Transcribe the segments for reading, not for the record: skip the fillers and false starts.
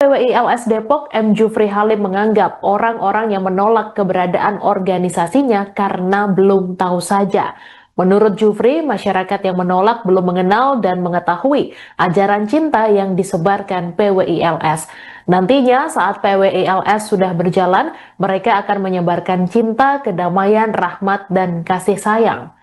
PWILS Depok M. Jufri Halim menganggap orang-orang yang menolak keberadaan organisasinya karena belum tahu saja. Menurut Jufri, masyarakat yang menolak belum mengenal dan mengetahui ajaran cinta yang disebarkan PWILS. Nantinya saat PWILS sudah berjalan, mereka akan menyebarkan cinta, kedamaian, rahmat, dan kasih sayang.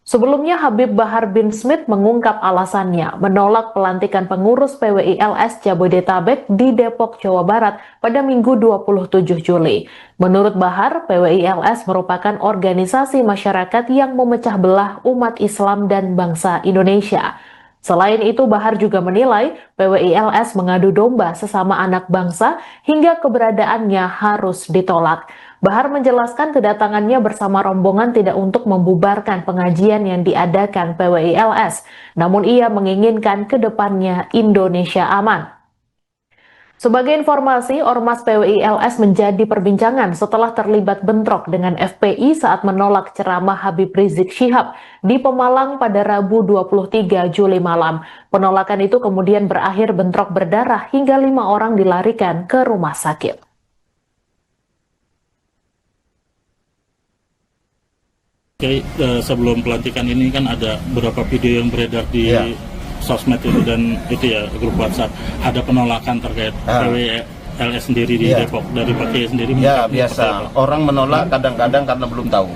Sebelumnya, Habib Bahar bin Smith mengungkap alasannya menolak pelantikan pengurus PWILS Jabodetabek di Depok, Jawa Barat pada Minggu 27 Juli. Menurut Bahar, PWILS merupakan organisasi masyarakat yang memecah belah umat Islam dan bangsa Indonesia. Selain itu, Bahar juga menilai PWILS mengadu domba sesama anak bangsa hingga keberadaannya harus ditolak. Bahar menjelaskan kedatangannya bersama rombongan tidak untuk membubarkan pengajian yang diadakan PWILS, namun ia menginginkan ke depannya Indonesia aman. Sebagai informasi, Ormas PWILS menjadi perbincangan setelah terlibat bentrok dengan FPI saat menolak ceramah Habib Rizik Syihab di Pemalang pada Rabu 23 Juli malam. Penolakan itu kemudian berakhir bentrok berdarah hingga 5 orang dilarikan ke rumah sakit. Oke, sebelum pelantikan ini kan ada beberapa video yang beredar di sosmed itu dan itu ya grup WhatsApp, ada penolakan terkait PWILS sendiri di Depok dari Pak Kiai sendiri. Ya biasa, orang menolak kadang-kadang karena belum tahu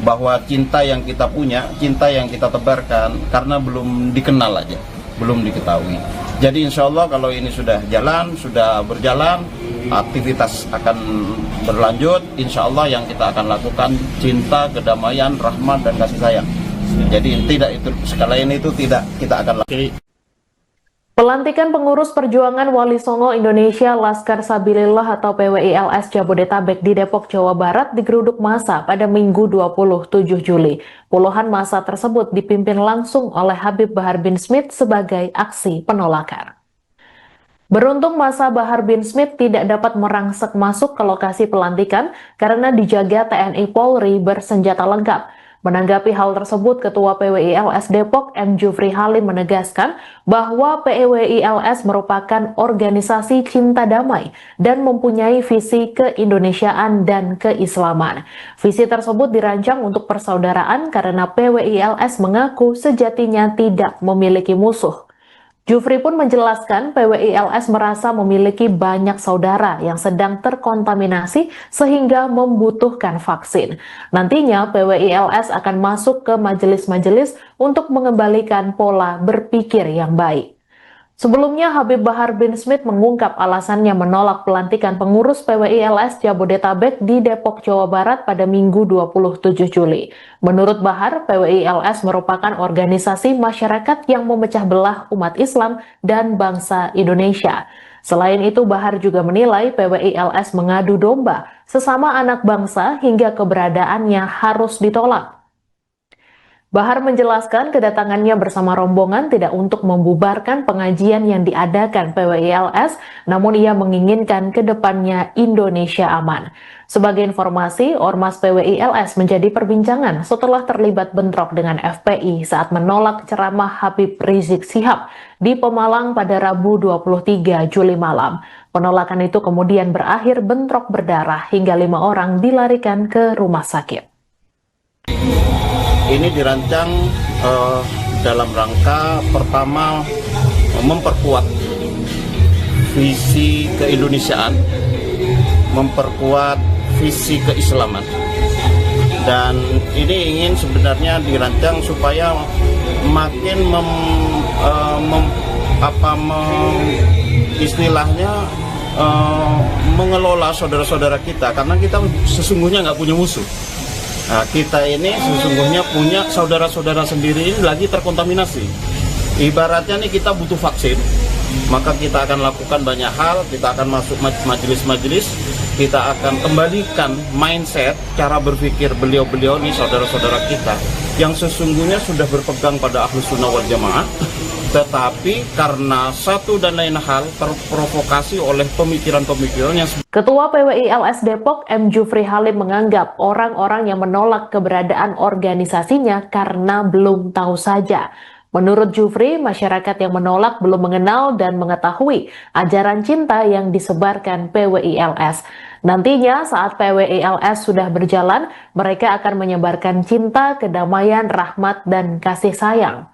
bahwa cinta yang kita punya, cinta yang kita tebarkan karena belum dikenal aja, belum diketahui. Jadi insya Allah kalau ini sudah berjalan, aktivitas akan berlanjut. Insya Allah yang kita akan lakukan cinta, kedamaian, rahmat, dan kasih sayang. Jadi sekalian itu tidak kita akan lakukan. Pelantikan pengurus perjuangan Wali Songo Indonesia Laskar Sabilillah atau PWILS Jabodetabek di Depok, Jawa Barat digeruduk massa pada Minggu 27 Juli. Puluhan massa tersebut dipimpin langsung oleh Habib Bahar bin Smith sebagai aksi penolakan. Beruntung massa Bahar bin Smith tidak dapat merangsek masuk ke lokasi pelantikan karena dijaga TNI Polri bersenjata lengkap. Menanggapi hal tersebut, Ketua PWILS Depok M. Jufri Halim menegaskan bahwa PWILS merupakan organisasi cinta damai dan mempunyai visi keindonesiaan dan keislaman. Visi tersebut dirancang untuk persaudaraan karena PWILS mengaku sejatinya tidak memiliki musuh. Jufri pun menjelaskan PWILS merasa memiliki banyak saudara yang sedang terkontaminasi sehingga membutuhkan vaksin. Nantinya PWILS akan masuk ke majelis-majelis untuk mengembalikan pola berpikir yang baik. Sebelumnya, Habib Bahar bin Smith mengungkap alasannya menolak pelantikan pengurus PWILS Jabodetabek di Depok, Jawa Barat pada Minggu 27 Juli. Menurut Bahar, PWILS merupakan organisasi masyarakat yang memecah belah umat Islam dan bangsa Indonesia. Selain itu, Bahar juga menilai PWILS mengadu domba sesama anak bangsa hingga keberadaannya harus ditolak. Bahar menjelaskan kedatangannya bersama rombongan tidak untuk membubarkan pengajian yang diadakan PWILS, namun ia menginginkan ke depannya Indonesia aman. Sebagai informasi, Ormas PWILS menjadi perbincangan setelah terlibat bentrok dengan FPI saat menolak ceramah Habib Rizik Syihab di Pemalang pada Rabu 23 Juli malam. Penolakan itu kemudian berakhir bentrok berdarah hingga 5 orang dilarikan ke rumah sakit. Ini dirancang dalam rangka pertama memperkuat visi keindonesiaan, memperkuat visi keislaman, dan ini ingin sebenarnya dirancang supaya makin mengelola saudara-saudara kita, karena kita sesungguhnya nggak punya musuh. Nah, kita ini sesungguhnya punya saudara-saudara sendiri ini lagi terkontaminasi. Ibaratnya nih kita butuh vaksin, maka kita akan lakukan banyak hal, kita akan masuk majelis-majelis, kita akan kembalikan mindset, cara berpikir beliau-beliau nih saudara-saudara kita yang sesungguhnya sudah berpegang pada Ahlus Sunnah wal Jamaah, tetapi karena satu dan lain hal terprovokasi oleh pemikiran-pemikiran yang... Ketua PWILS Depok M. Jufri Halim menganggap orang-orang yang menolak keberadaan organisasinya karena belum tahu saja. Menurut Jufri, masyarakat yang menolak belum mengenal dan mengetahui ajaran cinta yang disebarkan PWILS. Nantinya saat PWILS sudah berjalan, mereka akan menyebarkan cinta, kedamaian, rahmat, dan kasih sayang.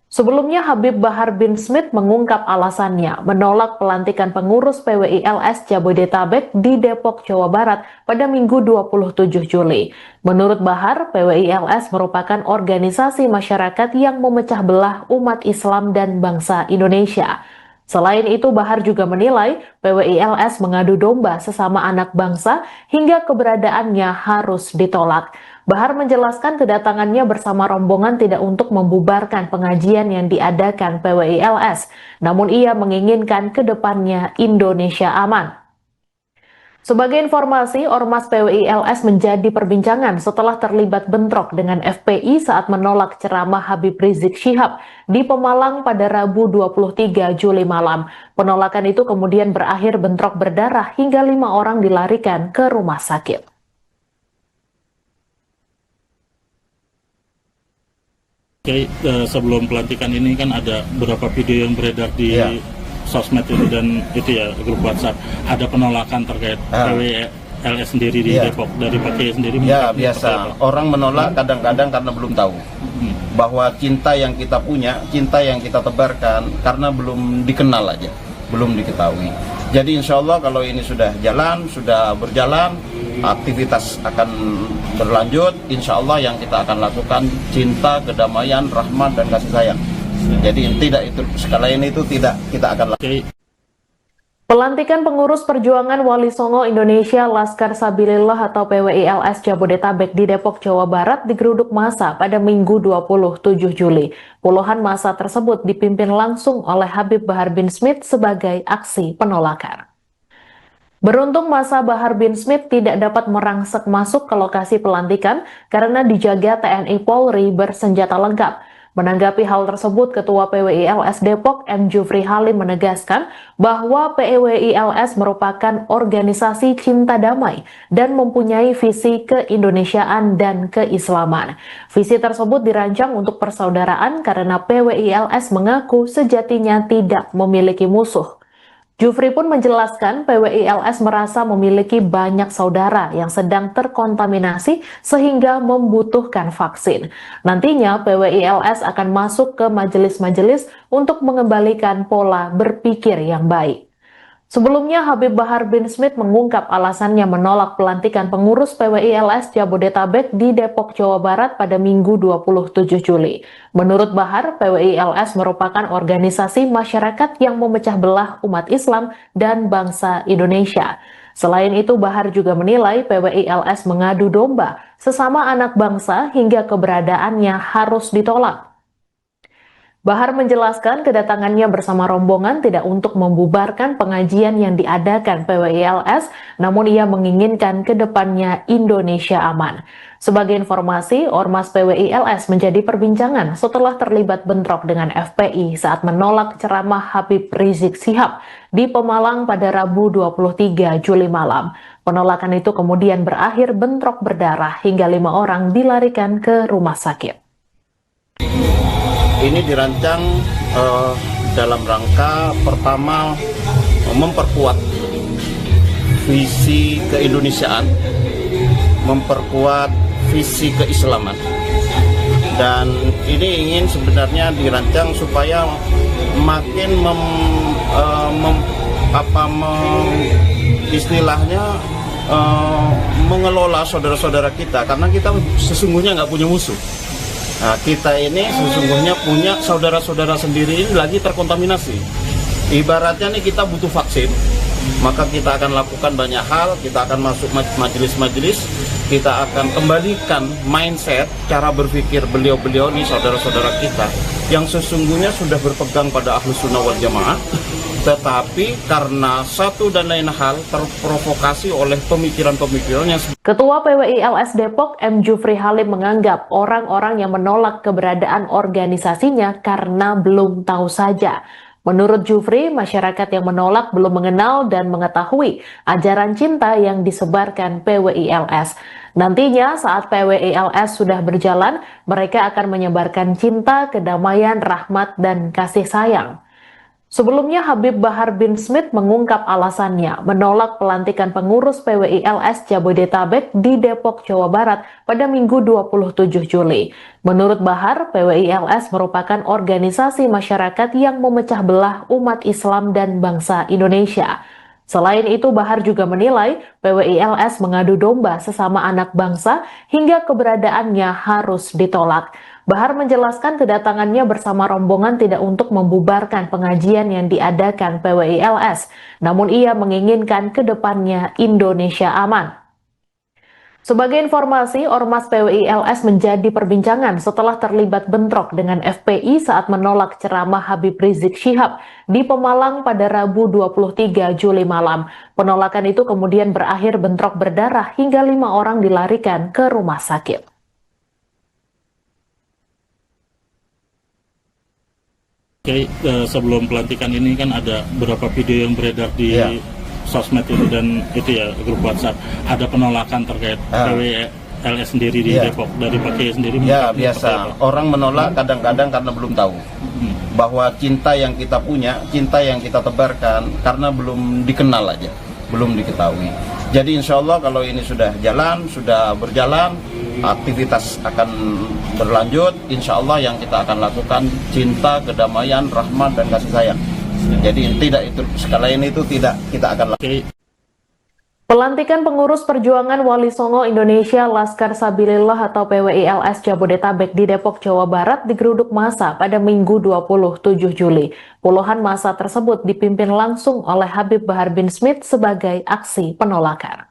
Sebelumnya, Habib Bahar bin Smith mengungkap alasannya menolak pelantikan pengurus PWILS Jabodetabek di Depok, Jawa Barat pada Minggu 27 Juli. Menurut Bahar, PWILS merupakan organisasi masyarakat yang memecah belah umat Islam dan bangsa Indonesia. Selain itu, Bahar juga menilai PWILS mengadu domba sesama anak bangsa hingga keberadaannya harus ditolak. Bahar menjelaskan kedatangannya bersama rombongan tidak untuk membubarkan pengajian yang diadakan PWILS, namun ia menginginkan ke depannya Indonesia aman. Sebagai informasi, Ormas PWILS menjadi perbincangan setelah terlibat bentrok dengan FPI saat menolak ceramah Habib Rizik Syihab di Pemalang pada Rabu 23 Juli malam. Penolakan itu kemudian berakhir bentrok berdarah hingga 5 orang dilarikan ke rumah sakit. Sebelum pelantikan ini kan ada beberapa video yang beredar di sosmed itu dan itu ya grup WhatsApp, ada penolakan terkait PWILS sendiri di Depok dari Pak Kiai sendiri. Ya biasa, orang menolak kadang-kadang karena belum tahu bahwa cinta yang kita punya, cinta yang kita tebarkan karena belum dikenal aja, belum diketahui. Jadi insya Allah kalau ini sudah berjalan, aktivitas akan berlanjut. Insya Allah yang kita akan lakukan cinta, kedamaian, rahmat, dan kasih sayang. Jadi tidak itu sekalian itu tidak kita akan lakukan. Pelantikan pengurus perjuangan Wali Songo Indonesia Laskar Sabilillah atau PWILS Jabodetabek di Depok, Jawa Barat digeruduk massa pada Minggu 27 Juli. Puluhan massa tersebut dipimpin langsung oleh Habib Bahar bin Smith sebagai aksi penolakan. Beruntung massa Bahar bin Smith tidak dapat merangsek masuk ke lokasi pelantikan karena dijaga TNI Polri bersenjata lengkap. Menanggapi hal tersebut, Ketua PWILS Depok M. Jufri Halim menegaskan bahwa PWILS merupakan organisasi cinta damai dan mempunyai visi keindonesiaan dan keislaman. Visi tersebut dirancang untuk persaudaraan karena PWILS mengaku sejatinya tidak memiliki musuh. Jufri pun menjelaskan PWILS merasa memiliki banyak saudara yang sedang terkontaminasi sehingga membutuhkan vaksin. Nantinya PWILS akan masuk ke majelis-majelis untuk mengembalikan pola berpikir yang baik. Sebelumnya, Habib Bahar bin Smith mengungkap alasannya menolak pelantikan pengurus PWILS Jabodetabek di Depok, Jawa Barat pada Minggu 27 Juli. Menurut Bahar, PWILS merupakan organisasi masyarakat yang memecah belah umat Islam dan bangsa Indonesia. Selain itu, Bahar juga menilai PWILS mengadu domba sesama anak bangsa hingga keberadaannya harus ditolak. Bahar menjelaskan kedatangannya bersama rombongan tidak untuk membubarkan pengajian yang diadakan PWILS, namun ia menginginkan ke depannya Indonesia aman. Sebagai informasi, Ormas PWILS menjadi perbincangan setelah terlibat bentrok dengan FPI saat menolak ceramah Habib Rizik Syihab di Pemalang pada Rabu 23 Juli malam. Penolakan itu kemudian berakhir bentrok berdarah hingga 5 orang dilarikan ke rumah sakit. Ini dirancang dalam rangka pertama memperkuat visi keindonesiaan, memperkuat visi keislaman, dan ini ingin sebenarnya dirancang supaya makin istilahnya mengelola saudara-saudara kita, karena kita sesungguhnya nggak punya musuh. Nah, kita ini sesungguhnya punya saudara-saudara sendiri ini lagi terkontaminasi. Ibaratnya nih kita butuh vaksin, maka kita akan lakukan banyak hal, kita akan masuk majelis-majelis, kita akan kembalikan mindset, cara berpikir beliau-beliau nih saudara-saudara kita yang sesungguhnya sudah berpegang pada Ahlus Sunnah wal Jamaah, tetapi karena satu dan lain hal terprovokasi oleh pemikiran-pemikiran yang... Ketua PWILS Depok M. Jufri Halim menganggap orang-orang yang menolak keberadaan organisasinya karena belum tahu saja. Menurut Jufri, masyarakat yang menolak belum mengenal dan mengetahui ajaran cinta yang disebarkan PWILS. Nantinya saat PWILS sudah berjalan, mereka akan menyebarkan cinta, kedamaian, rahmat, dan kasih sayang. Sebelumnya Habib Bahar bin Smith mengungkap alasannya menolak pelantikan pengurus PWILS Jabodetabek di Depok, Jawa Barat pada Minggu 27 Juli. Menurut Bahar, PWILS merupakan organisasi masyarakat yang memecah belah umat Islam dan bangsa Indonesia. Selain itu, Bahar juga menilai PWILS mengadu domba sesama anak bangsa hingga keberadaannya harus ditolak. Bahar menjelaskan kedatangannya bersama rombongan tidak untuk membubarkan pengajian yang diadakan PWILS, namun ia menginginkan ke depannya Indonesia aman. Sebagai informasi, Ormas PWILS menjadi perbincangan setelah terlibat bentrok dengan FPI saat menolak ceramah Habib Rizik Syihab di Pemalang pada Rabu 23 Juli malam. Penolakan itu kemudian berakhir bentrok berdarah hingga 5 orang dilarikan ke rumah sakit. Oke, sebelum pelantikan ini kan ada beberapa video yang beredar di sosmed itu dan itu ya grup WhatsApp, ada penolakan terkait PWILS sendiri di Depok dari Pak Kiai sendiri. Ya biasa, orang menolak kadang-kadang karena belum tahu bahwa cinta yang kita punya, cinta yang kita tebarkan karena belum dikenal aja, belum diketahui. Jadi insya Allah kalau ini sudah berjalan, aktivitas akan berlanjut. Insya Allah yang kita akan lakukan cinta, kedamaian, rahmat, dan kasih sayang. Jadi sekalian itu tidak kita akan lakukan. Pelantikan pengurus perjuangan Wali Songo Indonesia Laskar Sabilillah atau PWILS Jabodetabek di Depok, Jawa Barat digeruduk massa pada Minggu 27 Juli. Puluhan massa tersebut dipimpin langsung oleh Habib Bahar bin Smith sebagai aksi penolakan.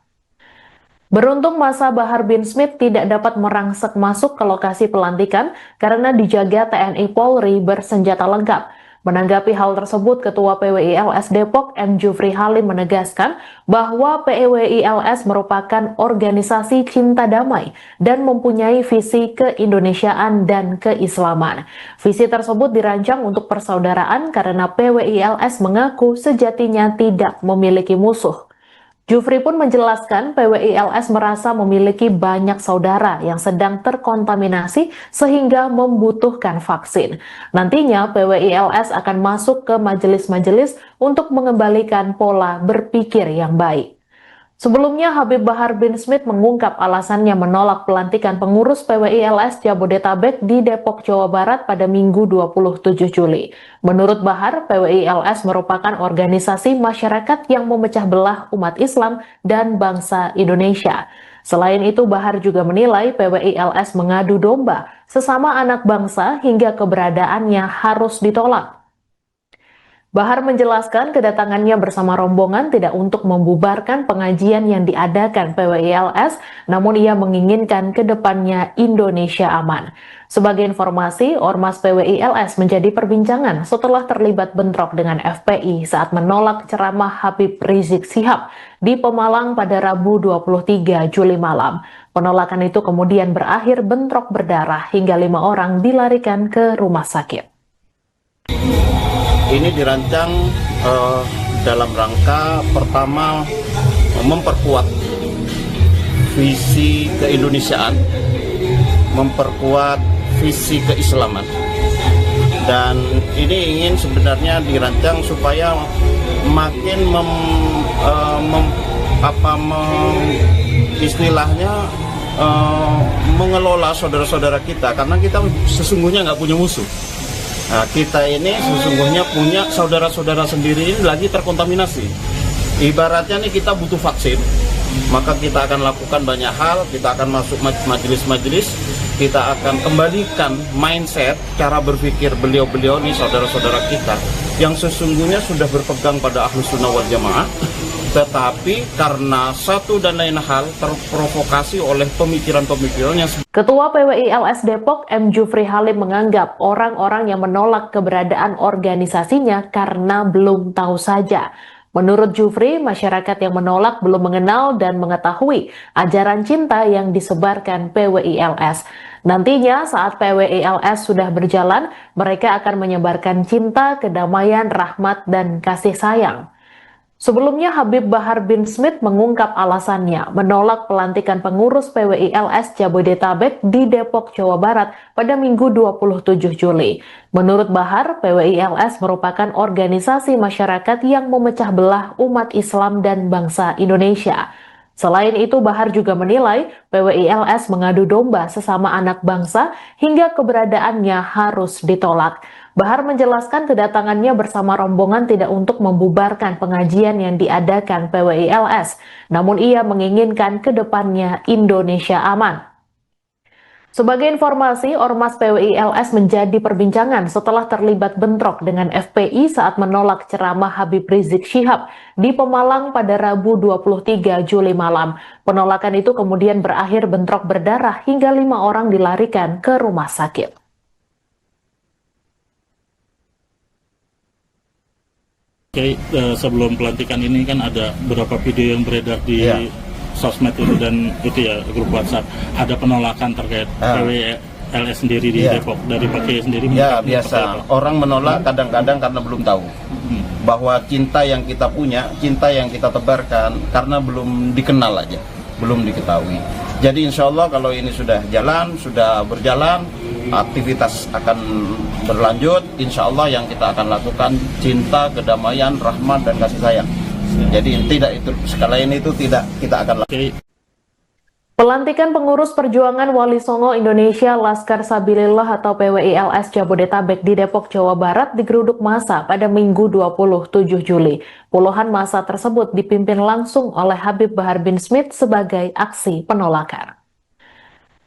Beruntung massa Bahar bin Smith tidak dapat merangsek masuk ke lokasi pelantikan karena dijaga TNI Polri bersenjata lengkap. Menanggapi hal tersebut, Ketua PWILS Depok M. Jufri Halim menegaskan bahwa PWILS merupakan organisasi cinta damai dan mempunyai visi keindonesiaan dan keislaman. Visi tersebut dirancang untuk persaudaraan karena PWILS mengaku sejatinya tidak memiliki musuh. Jufri pun menjelaskan PWILS merasa memiliki banyak saudara yang sedang terkontaminasi sehingga membutuhkan vaksin. Nantinya PWILS akan masuk ke majelis-majelis untuk mengembalikan pola berpikir yang baik. Sebelumnya, Habib Bahar bin Smith mengungkap alasannya menolak pelantikan pengurus PWILS Jabodetabek di Depok, Jawa Barat pada Minggu 27 Juli. Menurut Bahar, PWILS merupakan organisasi masyarakat yang memecah belah umat Islam dan bangsa Indonesia. Selain itu, Bahar juga menilai PWILS mengadu domba sesama anak bangsa hingga keberadaannya harus ditolak. Bahar menjelaskan kedatangannya bersama rombongan tidak untuk membubarkan pengajian yang diadakan PWILS, namun ia menginginkan ke depannya Indonesia aman. Sebagai informasi, Ormas PWILS menjadi perbincangan setelah terlibat bentrok dengan FPI saat menolak ceramah Habib Rizik Syihab di Pemalang pada Rabu 23 Juli malam. Penolakan itu kemudian berakhir bentrok berdarah hingga 5 orang dilarikan ke rumah sakit. Ini dirancang dalam rangka pertama memperkuat visi keindonesiaan, memperkuat visi keislaman, dan ini ingin sebenarnya dirancang supaya makin istilahnya mengelola saudara-saudara kita, karena kita sesungguhnya nggak punya musuh. Nah, kita ini sesungguhnya punya saudara-saudara sendiri ini lagi terkontaminasi. Ibaratnya nih kita butuh vaksin, maka kita akan lakukan banyak hal, kita akan masuk majelis-majelis, kita akan kembalikan mindset, cara berpikir beliau-beliau nih saudara-saudara kita yang sesungguhnya sudah berpegang pada Ahlus Sunnah wal Jamaah, tetapi karena satu dan lain hal terprovokasi oleh pemikiran-pemikirannya. Ketua PWILS Depok M. Jufri Halim menganggap orang-orang yang menolak keberadaan organisasinya karena belum tahu saja. Menurut Jufri, masyarakat yang menolak belum mengenal dan mengetahui ajaran cinta yang disebarkan PWILS. Nantinya saat PWILS sudah berjalan, mereka akan menyebarkan cinta, kedamaian, rahmat, dan kasih sayang. Sebelumnya, Habib Bahar bin Smith mengungkap alasannya menolak pelantikan pengurus PWI-LS Jabodetabek di Depok, Jawa Barat pada Minggu 27 Juli. Menurut Bahar, PWI-LS merupakan organisasi masyarakat yang memecah belah umat Islam dan bangsa Indonesia. Selain itu, Bahar juga menilai PWI-LS mengadu domba sesama anak bangsa hingga keberadaannya harus ditolak. Bahar menjelaskan kedatangannya bersama rombongan tidak untuk membubarkan pengajian yang diadakan PWI-LS, namun ia menginginkan ke depannya Indonesia aman. Sebagai informasi, Ormas PWI-LS menjadi perbincangan setelah terlibat bentrok dengan FPI saat menolak ceramah Habib Rizik Syihab di Pemalang pada Rabu 23 Juli malam. Penolakan itu kemudian berakhir bentrok berdarah hingga 5 orang dilarikan ke rumah sakit. Oke, sebelum pelantikan ini kan ada beberapa video yang beredar di sosmed itu dan itu ya grup WhatsApp, ada penolakan terkait PWI-LS sendiri di Depok dari Pak Kiai sendiri. Ya biasa, orang menolak kadang-kadang karena belum tahu bahwa cinta yang kita punya, cinta yang kita tebarkan karena belum dikenal aja, belum diketahui. Jadi insya Allah kalau ini sudah berjalan, aktivitas akan berlanjut. Insya Allah yang kita akan lakukan cinta, kedamaian, rahmat, dan kasih sayang. Jadi sekalian itu tidak kita akan lakukan. Pelantikan pengurus perjuangan Wali Songo Indonesia Laskar Sabilillah atau PWI-LS Jabodetabek di Depok, Jawa Barat digeruduk massa pada Minggu 27 Juli. Puluhan massa tersebut dipimpin langsung oleh Habib Bahar bin Smith sebagai aksi penolakan.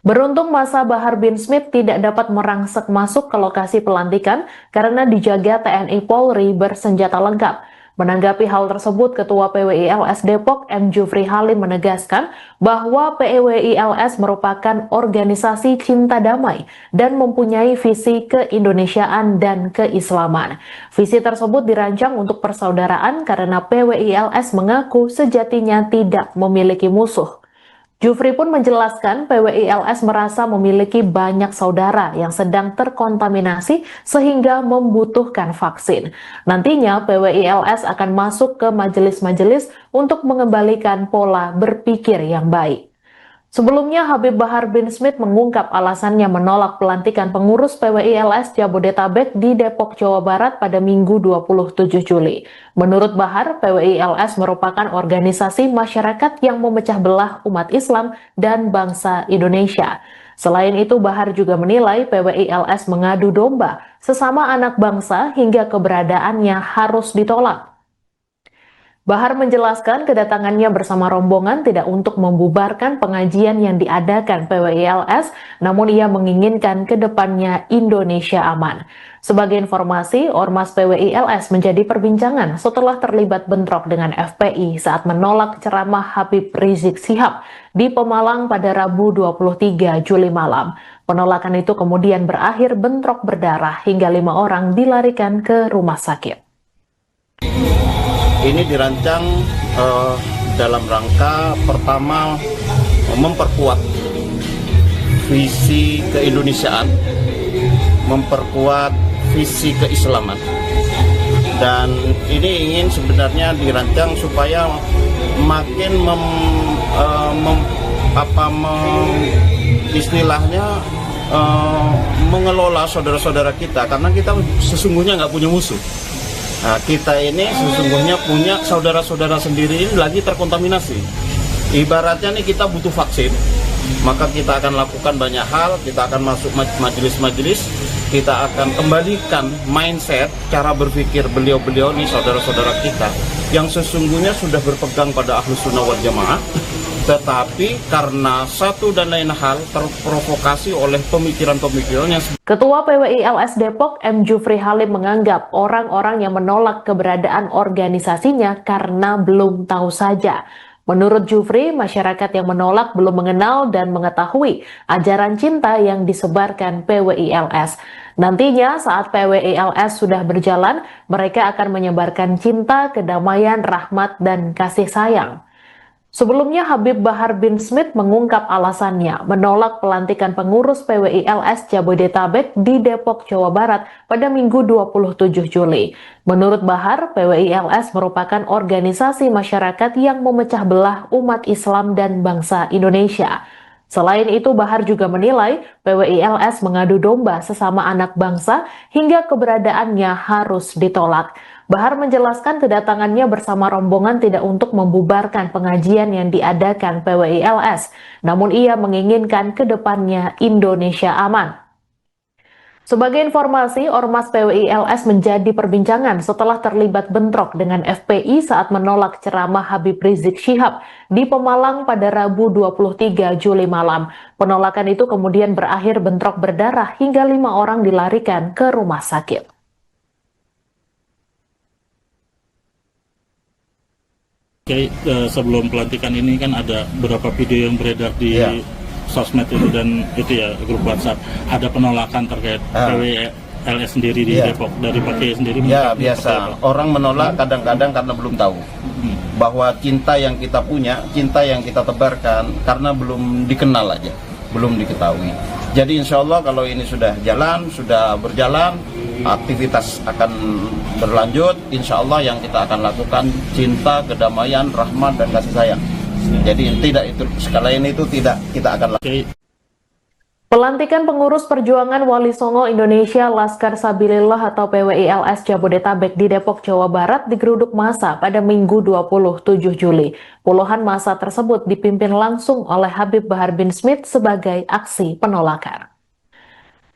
Beruntung massa Bahar bin Smith tidak dapat merangsek masuk ke lokasi pelantikan karena dijaga TNI Polri bersenjata lengkap. Menanggapi hal tersebut, Ketua PWI-LS Depok M. Jufri Halim menegaskan bahwa PWI-LS merupakan organisasi cinta damai dan mempunyai visi keindonesiaan dan keislaman. Visi tersebut dirancang untuk persaudaraan karena PWI-LS mengaku sejatinya tidak memiliki musuh. Jufri pun menjelaskan PWI-LS merasa memiliki banyak saudara yang sedang terkontaminasi sehingga membutuhkan vaksin. Nantinya PWI-LS akan masuk ke majelis-majelis untuk mengembalikan pola berpikir yang baik. Sebelumnya, Habib Bahar bin Smith mengungkap alasannya menolak pelantikan pengurus PWI-LS Jabodetabek di Depok, Jawa Barat pada Minggu 27 Juli. Menurut Bahar, PWI-LS merupakan organisasi masyarakat yang memecah belah umat Islam dan bangsa Indonesia. Selain itu, Bahar juga menilai PWI-LS mengadu domba sesama anak bangsa hingga keberadaannya harus ditolak. Bahar menjelaskan kedatangannya bersama rombongan tidak untuk membubarkan pengajian yang diadakan PWI-LS, namun ia menginginkan ke depannya Indonesia aman. Sebagai informasi, Ormas PWI-LS menjadi perbincangan setelah terlibat bentrok dengan FPI saat menolak ceramah Habib Rizik Syihab di Pemalang pada Rabu 23 Juli malam. Penolakan itu kemudian berakhir bentrok berdarah hingga 5 orang dilarikan ke rumah sakit. Ini dirancang dalam rangka pertama memperkuat visi keindonesiaan, memperkuat visi keislaman, dan ini ingin sebenarnya dirancang supaya makin istilahnya mengelola saudara-saudara kita, karena kita sesungguhnya nggak punya musuh. Nah, kita ini sesungguhnya punya saudara-saudara sendiri ini lagi terkontaminasi. Ibaratnya nih kita butuh vaksin, maka kita akan lakukan banyak hal, kita akan masuk majelis-majelis, kita akan kembalikan mindset, cara berpikir beliau-beliau nih saudara-saudara kita yang sesungguhnya sudah berpegang pada Ahlus Sunnah wal Jamaah, tetapi karena satu dan lain hal terprovokasi oleh pemikiran-pemikirannya. Ketua PWI-LS Depok M. Jufri Halim menganggap orang-orang yang menolak keberadaan organisasinya karena belum tahu saja. Menurut Jufri, masyarakat yang menolak belum mengenal dan mengetahui ajaran cinta yang disebarkan PWI-LS. Nantinya saat PWI-LS sudah berjalan, mereka akan menyebarkan cinta, kedamaian, rahmat, dan kasih sayang. Sebelumnya, Habib Bahar bin Smith mengungkap alasannya menolak pelantikan pengurus PWI-LS Jabodetabek di Depok, Jawa Barat pada Minggu 27 Juli. Menurut Bahar, PWI-LS merupakan organisasi masyarakat yang memecah belah umat Islam dan bangsa Indonesia. Selain itu, Bahar juga menilai PWI-LS mengadu domba sesama anak bangsa hingga keberadaannya harus ditolak. Bahar menjelaskan kedatangannya bersama rombongan tidak untuk membubarkan pengajian yang diadakan PWI-LS, namun ia menginginkan ke depannya Indonesia aman. Sebagai informasi, Ormas PWI-LS menjadi perbincangan setelah terlibat bentrok dengan FPI saat menolak ceramah Habib Rizik Syihab di Pemalang pada Rabu 23 Juli malam. Penolakan itu kemudian berakhir bentrok berdarah hingga 5 orang dilarikan ke rumah sakit. Sebelum pelantikan ini kan ada beberapa video yang beredar di sosmed itu dan itu ya grup WhatsApp, ada penolakan terkait PWI-LS sendiri di Depok dari Pak Kiai sendiri. Ya biasa, orang menolak kadang-kadang karena belum tahu bahwa cinta yang kita punya, cinta yang kita tebarkan karena belum dikenal aja, belum diketahui. Jadi insya Allah kalau ini sudah berjalan, aktivitas akan berlanjut. Insya Allah yang kita akan lakukan cinta, kedamaian, rahmat, dan kasih sayang. Jadi sekalian itu tidak kita akan lakukan. Pelantikan pengurus perjuangan Wali Songo Indonesia Laskar Sabilillah atau PWI-LS Jabodetabek di Depok, Jawa Barat digeruduk massa pada Minggu 27 Juli. Puluhan massa tersebut dipimpin langsung oleh Habib Bahar bin Smith sebagai aksi penolakan.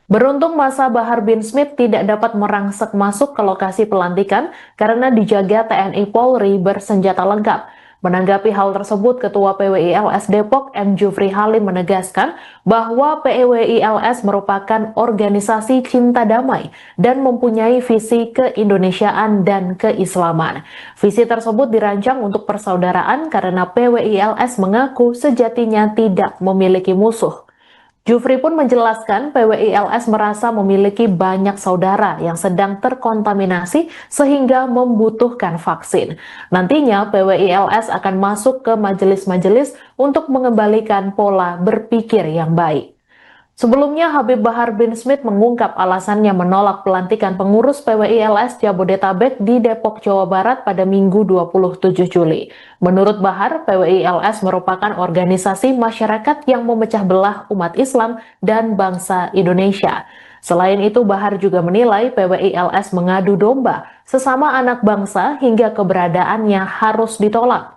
Beruntung massa Bahar bin Smith tidak dapat merangsek masuk ke lokasi pelantikan karena dijaga TNI Polri bersenjata lengkap. Menanggapi hal tersebut, Ketua PWI-LS Depok M. Jufri Halim menegaskan bahwa PWI-LS merupakan organisasi cinta damai dan mempunyai visi keindonesiaan dan keislaman. Visi tersebut dirancang untuk persaudaraan karena PWI-LS mengaku sejatinya tidak memiliki musuh. Jufri pun menjelaskan PWI-LS merasa memiliki banyak saudara yang sedang terkontaminasi sehingga membutuhkan vaksin. Nantinya PWI-LS akan masuk ke majelis-majelis untuk mengembalikan pola berpikir yang baik. Sebelumnya, Habib Bahar bin Smith mengungkap alasannya menolak pelantikan pengurus PWI-LS Jabodetabek di Depok, Jawa Barat pada Minggu 27 Juli. Menurut Bahar, PWI-LS merupakan organisasi masyarakat yang memecah belah umat Islam dan bangsa Indonesia. Selain itu, Bahar juga menilai PWI-LS mengadu domba sesama anak bangsa hingga keberadaannya harus ditolak.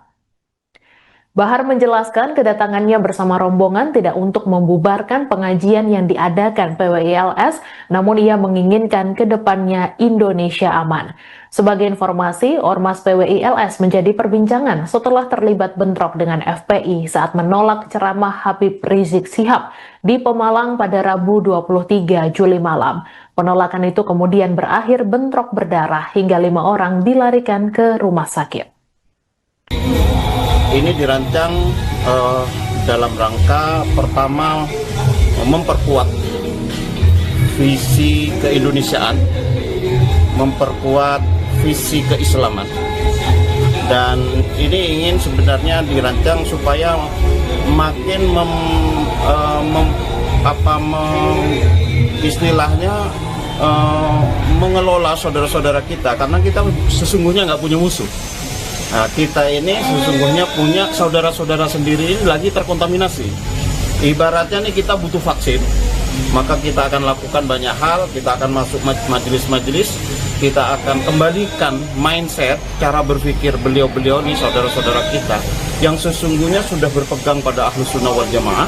Bahar menjelaskan kedatangannya bersama rombongan tidak untuk membubarkan pengajian yang diadakan PWI-LS, namun ia menginginkan ke depannya Indonesia aman. Sebagai informasi, Ormas PWI-LS menjadi perbincangan setelah terlibat bentrok dengan FPI saat menolak ceramah Habib Rizik Syihab di Pemalang pada Rabu 23 Juli malam. Penolakan itu kemudian berakhir bentrok berdarah hingga 5 orang dilarikan ke rumah sakit. Ini dirancang dalam rangka pertama memperkuat visi keindonesiaan, memperkuat visi keislaman, dan ini ingin sebenarnya dirancang supaya makin istilahnya mengelola saudara-saudara kita, karena kita sesungguhnya nggak punya musuh. Nah, kita ini sesungguhnya punya saudara-saudara sendiri ini lagi terkontaminasi. Ibaratnya nih kita butuh vaksin, maka kita akan lakukan banyak hal, kita akan masuk majelis-majelis, kita akan kembalikan mindset, cara berpikir beliau-beliau nih saudara-saudara kita yang sesungguhnya sudah berpegang pada Ahlus Sunnah wal Jamaah,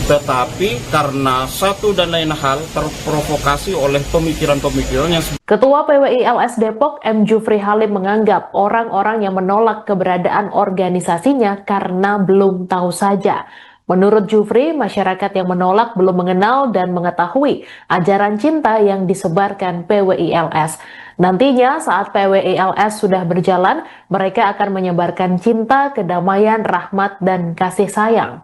tetapi karena satu dan lain hal terprovokasi oleh pemikiran-pemikiran yang... Ketua PWI-LS Depok M. Jufri Halim menganggap orang-orang yang menolak keberadaan organisasinya karena belum tahu saja. Menurut Jufri, masyarakat yang menolak belum mengenal dan mengetahui ajaran cinta yang disebarkan PWI-LS. Nantinya saat PWI-LS sudah berjalan, mereka akan menyebarkan cinta, kedamaian, rahmat, dan kasih sayang.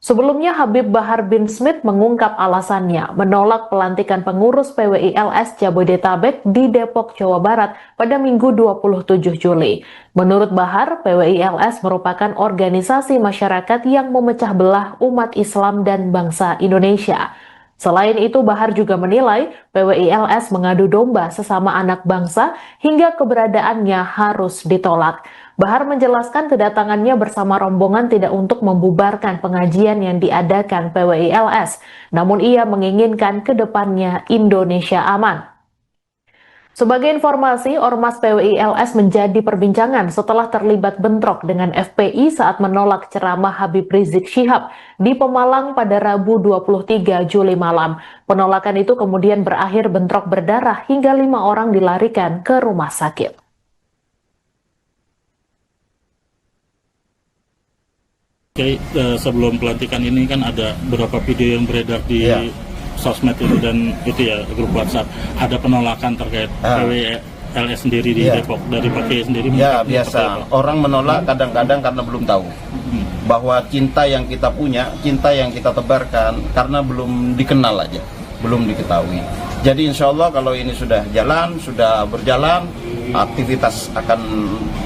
Sebelumnya, Habib Bahar bin Smith mengungkap alasannya menolak pelantikan pengurus PWI-LS Jabodetabek di Depok, Jawa Barat pada Minggu 27 Juli. Menurut Bahar, PWI-LS merupakan organisasi masyarakat yang memecah belah umat Islam dan bangsa Indonesia. Selain itu, Bahar juga menilai PWI-LS mengadu domba sesama anak bangsa hingga keberadaannya harus ditolak. Bahar menjelaskan kedatangannya bersama rombongan tidak untuk membubarkan pengajian yang diadakan PWI-LS, namun ia menginginkan ke depannya Indonesia aman. Sebagai informasi, Ormas PWI-LS menjadi perbincangan setelah terlibat bentrok dengan FPI saat menolak ceramah Habib Rizik Syihab di Pemalang pada Rabu 23 Juli malam. Penolakan itu kemudian berakhir bentrok berdarah hingga 5 orang dilarikan ke rumah sakit. Oke, sebelum pelantikan ini kan ada beberapa video yang beredar di sosmed itu dan itu ya grup WhatsApp, ada penolakan terkait PWI-LS sendiri di Depok dari Pak Kiai sendiri. Ya biasa, orang menolak kadang-kadang karena belum tahu bahwa cinta yang kita punya, cinta yang kita tebarkan karena belum dikenal aja, belum diketahui. Jadi insya Allah kalau ini sudah berjalan, aktivitas akan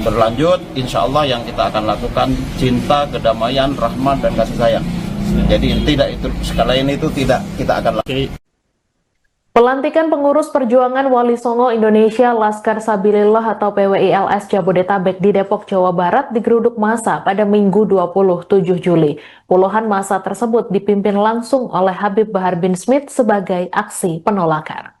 berlanjut. Insya Allah yang kita akan lakukan cinta, kedamaian, rahmat, dan kasih sayang. Jadi sekalian itu tidak kita akan lakukan. Pelantikan pengurus perjuangan Wali Songo Indonesia Laskar Sabilillah atau PWI-LS Jabodetabek di Depok, Jawa Barat digeruduk massa pada Minggu 27 Juli. Puluhan massa tersebut dipimpin langsung oleh Habib Bahar bin Smith sebagai aksi penolakan.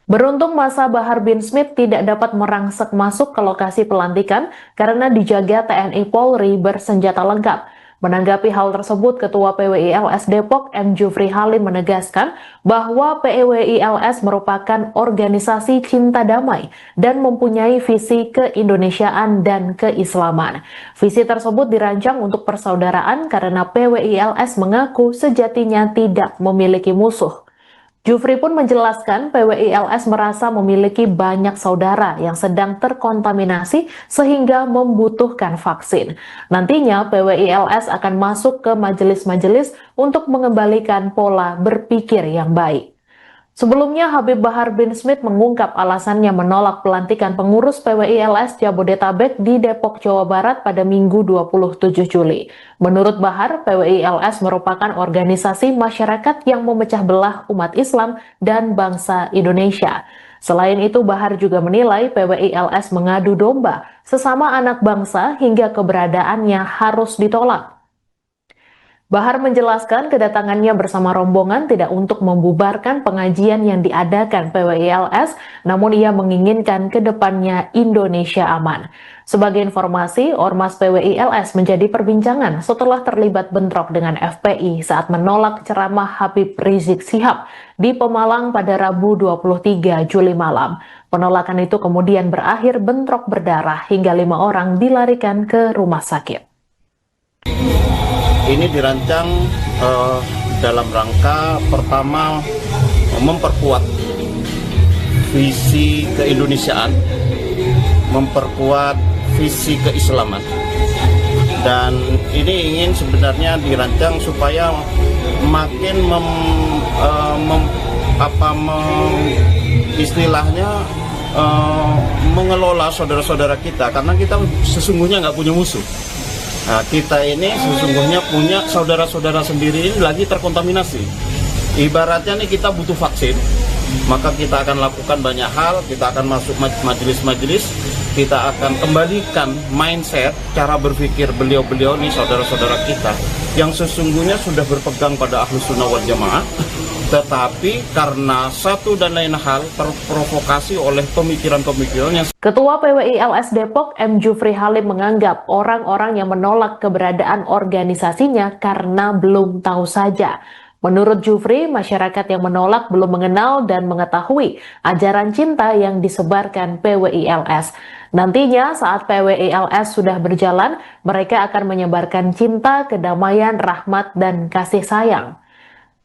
Beruntung massa Bahar bin Smith tidak dapat merangsek masuk ke lokasi pelantikan karena dijaga TNI Polri bersenjata lengkap. Menanggapi hal tersebut, Ketua PWI-LS Depok M. Jufri Halim menegaskan bahwa PWI-LS merupakan organisasi cinta damai dan mempunyai visi keindonesiaan dan keislaman. Visi tersebut dirancang untuk persaudaraan karena PWI-LS mengaku sejatinya tidak memiliki musuh. Jufri pun menjelaskan PWI-LS merasa memiliki banyak saudara yang sedang terkontaminasi sehingga membutuhkan vaksin. Nantinya PWI-LS akan masuk ke majelis-majelis untuk mengembalikan pola berpikir yang baik. Sebelumnya, Habib Bahar bin Smith mengungkap alasannya menolak pelantikan pengurus PWI-LS Jabodetabek di Depok, Jawa Barat pada Minggu 27 Juli. Menurut Bahar, PWI-LS merupakan organisasi masyarakat yang memecah belah umat Islam dan bangsa Indonesia. Selain itu, Bahar juga menilai PWI-LS mengadu domba sesama anak bangsa hingga keberadaannya harus ditolak. Bahar menjelaskan kedatangannya bersama rombongan tidak untuk membubarkan pengajian yang diadakan PWI-LS, namun ia menginginkan ke depannya Indonesia aman. Sebagai informasi, Ormas PWI-LS menjadi perbincangan setelah terlibat bentrok dengan FPI saat menolak ceramah Habib Rizik Syihab di Pemalang pada Rabu 23 Juli malam. Penolakan itu kemudian berakhir bentrok berdarah hingga 5 orang dilarikan ke rumah sakit. Ini dirancang dalam rangka pertama memperkuat visi keindonesiaan, memperkuat visi keislaman, dan ini ingin sebenarnya dirancang supaya makin istilahnya mengelola saudara-saudara kita, karena kita sesungguhnya nggak punya musuh. Nah, kita ini sesungguhnya punya saudara-saudara sendiri ini lagi terkontaminasi. Ibaratnya nih kita butuh vaksin, maka kita akan lakukan banyak hal, kita akan masuk majelis-majelis, kita akan kembalikan mindset, cara berpikir beliau-beliau nih saudara-saudara kita yang sesungguhnya sudah berpegang pada Ahlus Sunnah wal Jamaah, tetapi karena satu dan lain hal terprovokasi oleh pemikiran-pemikirannya. Ketua PWI-LS Depok M. Jufri Halim menganggap orang-orang yang menolak keberadaan organisasinya karena belum tahu saja. Menurut Jufri, masyarakat yang menolak belum mengenal dan mengetahui ajaran cinta yang disebarkan PWI-LS. Nantinya saat PWI-LS sudah berjalan, mereka akan menyebarkan cinta, kedamaian, rahmat, dan kasih sayang.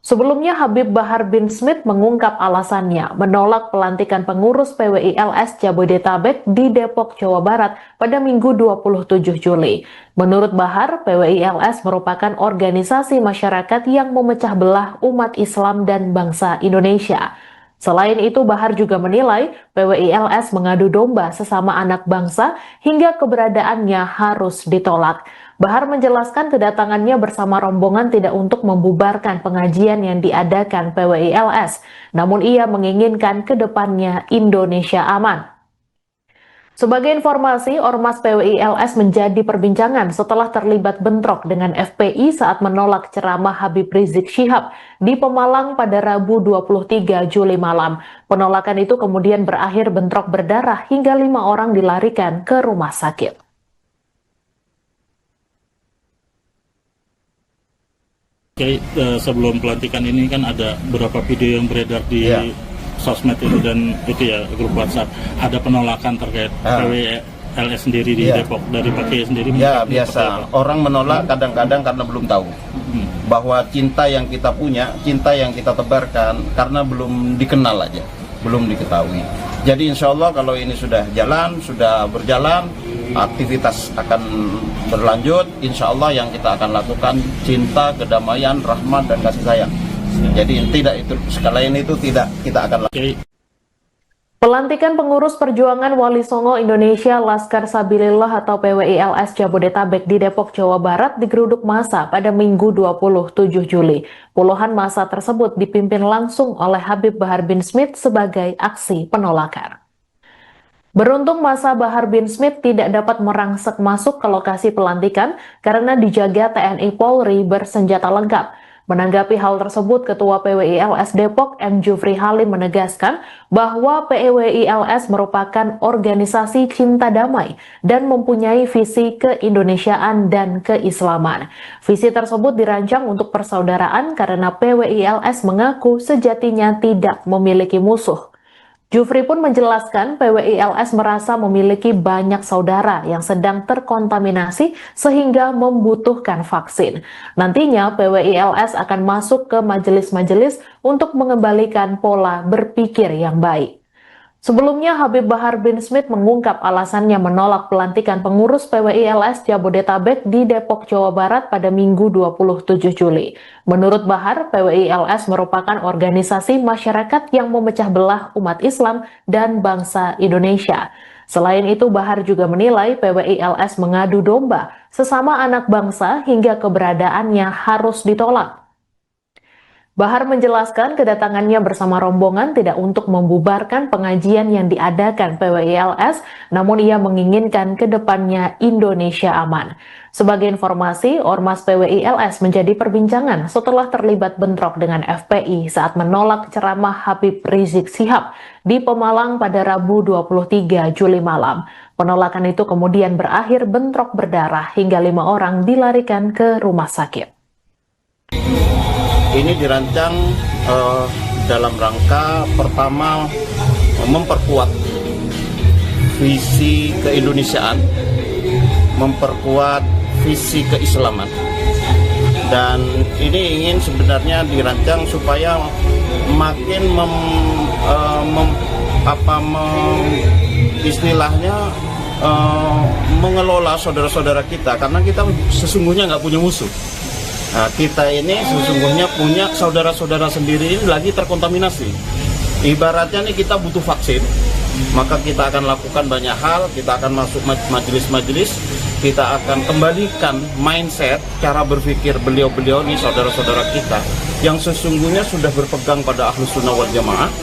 Sebelumnya, Habib Bahar bin Smith mengungkap alasannya menolak pelantikan pengurus PWI-LS Jabodetabek di Depok, Jawa Barat pada Minggu 27 Juli. Menurut Bahar, PWI-LS merupakan organisasi masyarakat yang memecah belah umat Islam dan bangsa Indonesia. Selain itu, Bahar juga menilai PWI-LS mengadu domba sesama anak bangsa hingga keberadaannya harus ditolak. Bahar menjelaskan kedatangannya bersama rombongan tidak untuk membubarkan pengajian yang diadakan PWI-LS, namun ia menginginkan ke depannya Indonesia aman. Sebagai informasi, Ormas PWI-LS menjadi perbincangan setelah terlibat bentrok dengan FPI saat menolak ceramah Habib Rizik Syihab di Pemalang pada Rabu 23 Juli malam. Penolakan itu kemudian berakhir bentrok berdarah hingga 5 orang dilarikan ke rumah sakit. Sebelum pelantikan ini kan ada beberapa video yang beredar di sosmed itu dan itu ya grup WhatsApp, ada penolakan terkait PWI-LS sendiri di Depok dari Pak Kiai sendiri. Ya biasa, orang menolak kadang-kadang karena belum tahu bahwa cinta yang kita punya, cinta yang kita tebarkan karena belum dikenal aja, belum diketahui. Jadi insya Allah kalau ini sudah berjalan, aktivitas akan berlanjut. Insya Allah yang kita akan lakukan cinta, kedamaian, rahmat, dan kasih sayang. Jadi tidak itu, sekalian itu tidak kita akan lakukan. Pelantikan pengurus perjuangan Wali Songo Indonesia Laskar Sabilillah atau PWI-LS Jabodetabek di Depok, Jawa Barat digeruduk massa pada Minggu 27 Juli. Puluhan massa tersebut dipimpin langsung oleh Habib Bahar bin Smith sebagai aksi penolakan. Beruntung massa Bahar bin Smith tidak dapat merangsek masuk ke lokasi pelantikan karena dijaga TNI Polri bersenjata lengkap. Menanggapi hal tersebut, Ketua PWI-LS Depok M. Jufri Halim menegaskan bahwa PWI-LS merupakan organisasi cinta damai dan mempunyai visi keindonesiaan dan keislaman. Visi tersebut dirancang untuk persaudaraan karena PWI-LS mengaku sejatinya tidak memiliki musuh. Jufri pun menjelaskan PWI-LS merasa memiliki banyak saudara yang sedang terkontaminasi sehingga membutuhkan vaksin. Nantinya PWI-LS akan masuk ke majelis-majelis untuk mengembalikan pola berpikir yang baik. Sebelumnya, Habib Bahar bin Smith mengungkap alasannya menolak pelantikan pengurus PWI-LS Jabodetabek di Depok, Jawa Barat pada Minggu 27 Juli. Menurut Bahar, PWI-LS merupakan organisasi masyarakat yang memecah belah umat Islam dan bangsa Indonesia. Selain itu, Bahar juga menilai PWI-LS mengadu domba sesama anak bangsa hingga keberadaannya harus ditolak. Bahar menjelaskan kedatangannya bersama rombongan tidak untuk membubarkan pengajian yang diadakan PWI-LS, namun ia menginginkan ke depannya Indonesia aman. Sebagai informasi, Ormas PWI-LS menjadi perbincangan setelah terlibat bentrok dengan FPI saat menolak ceramah Habib Rizik Syihab di Pemalang pada Rabu 23 Juli malam. Penolakan itu kemudian berakhir bentrok berdarah hingga 5 orang dilarikan ke rumah sakit. Ini dirancang dalam rangka pertama memperkuat visi keindonesiaan, memperkuat visi keislaman, dan ini ingin sebenarnya dirancang supaya makin istilahnya mengelola saudara-saudara kita, karena kita sesungguhnya nggak punya musuh. Nah, kita ini sesungguhnya punya saudara-saudara sendiri ini lagi terkontaminasi. Ibaratnya nih kita butuh vaksin, maka kita akan lakukan banyak hal, kita akan masuk majelis-majelis, kita akan kembalikan mindset, cara berpikir beliau-beliau nih saudara-saudara kita yang sesungguhnya sudah berpegang pada Ahlus Sunnah wal Jamaah,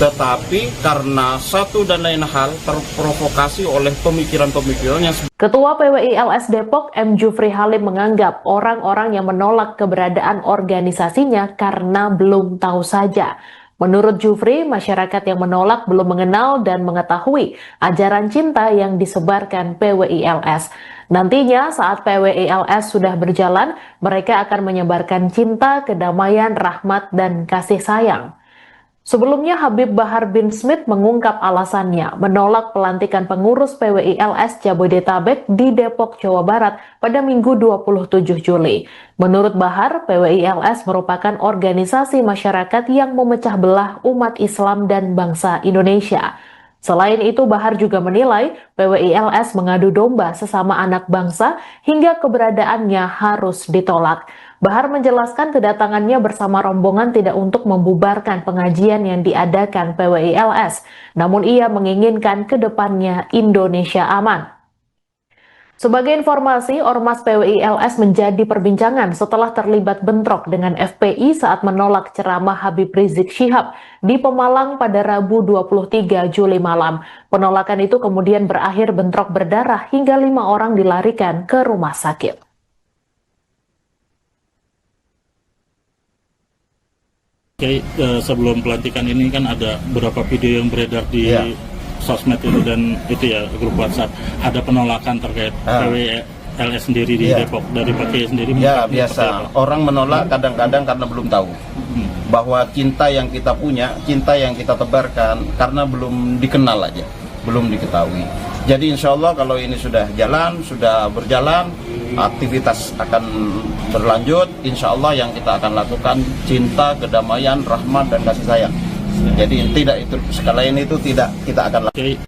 tetapi karena satu dan lain hal terprovokasi oleh pemikiran-pemikiran yang... Ketua PWI-LS Depok M. Jufri Halim menganggap orang-orang yang menolak keberadaan organisasinya karena belum tahu saja. Menurut Jufri, masyarakat yang menolak belum mengenal dan mengetahui ajaran cinta yang disebarkan PWI-LS. Nantinya saat PWI-LS sudah berjalan, mereka akan menyebarkan cinta, kedamaian, rahmat, dan kasih sayang. Sebelumnya, Habib Bahar bin Smith mengungkap alasannya menolak pelantikan pengurus PWI-LS Jabodetabek di Depok, Jawa Barat pada Minggu 27 Juli. Menurut Bahar, PWI-LS merupakan organisasi masyarakat yang memecah belah umat Islam dan bangsa Indonesia. Selain itu, Bahar juga menilai PWI-LS mengadu domba sesama anak bangsa hingga keberadaannya harus ditolak. Bahar menjelaskan kedatangannya bersama rombongan tidak untuk membubarkan pengajian yang diadakan PWI-LS, namun ia menginginkan ke depannya Indonesia aman. Sebagai informasi, Ormas PWI-LS menjadi perbincangan setelah terlibat bentrok dengan FPI saat menolak ceramah Habib Rizik Syihab di Pemalang pada Rabu 23 Juli malam. Penolakan itu kemudian berakhir bentrok berdarah hingga 5 orang dilarikan ke rumah sakit. Sebelum pelantikan ini kan ada beberapa video yang beredar di sosmed itu dan itu ya grup WhatsApp, ada penolakan terkait PWI-LS sendiri di Depok dari Pak Kiai sendiri. Ya biasa, orang menolak kadang-kadang karena belum tahu bahwa cinta yang kita punya, cinta yang kita tebarkan karena belum dikenal aja, belum diketahui. Jadi insya Allah kalau ini sudah berjalan, aktivitas akan berlanjut. Insya Allah yang kita akan lakukan cinta, kedamaian, rahmat, dan kasih sayang. Jadi tidak itu sekalian itu tidak kita akan lakukan.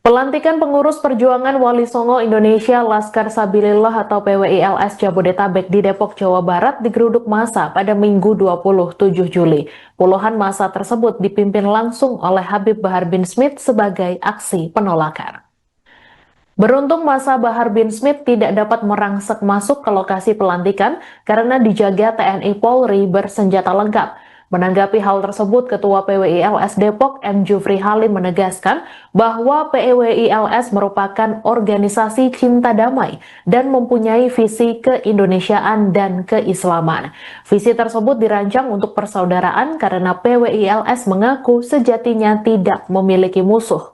Pelantikan pengurus perjuangan Wali Songo Indonesia Laskar Sabilillah atau PWI-LS Jabodetabek di Depok, Jawa Barat digeruduk massa pada Minggu 27 Juli. Puluhan massa tersebut dipimpin langsung oleh Habib Bahar bin Smith sebagai aksi penolakan. Beruntung massa Bahar bin Smith tidak dapat merangsek masuk ke lokasi pelantikan karena dijaga TNI Polri bersenjata lengkap. Menanggapi hal tersebut, Ketua PWI-LS Depok M. Jufri Halim menegaskan bahwa PWI-LS merupakan organisasi cinta damai dan mempunyai visi keindonesiaan dan keislaman. Visi tersebut dirancang untuk persaudaraan karena PWI-LS mengaku sejatinya tidak memiliki musuh.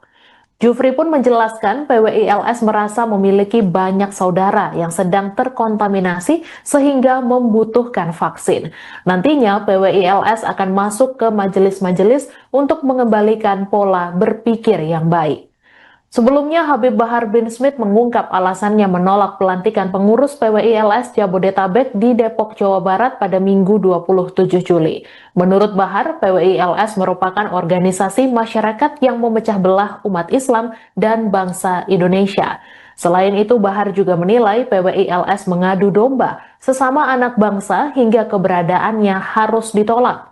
Jufri pun menjelaskan PWI-LS merasa memiliki banyak saudara yang sedang terkontaminasi sehingga membutuhkan vaksin. Nantinya PWI-LS akan masuk ke majelis-majelis untuk mengembalikan pola berpikir yang baik. Sebelumnya, Habib Bahar bin Smith mengungkap alasannya menolak pelantikan pengurus PWI-LS Jabodetabek di Depok, Jawa Barat pada Minggu 27 Juli. Menurut Bahar, PWI-LS merupakan organisasi masyarakat yang memecah belah umat Islam dan bangsa Indonesia. Selain itu, Bahar juga menilai PWI-LS mengadu domba sesama anak bangsa hingga keberadaannya harus ditolak.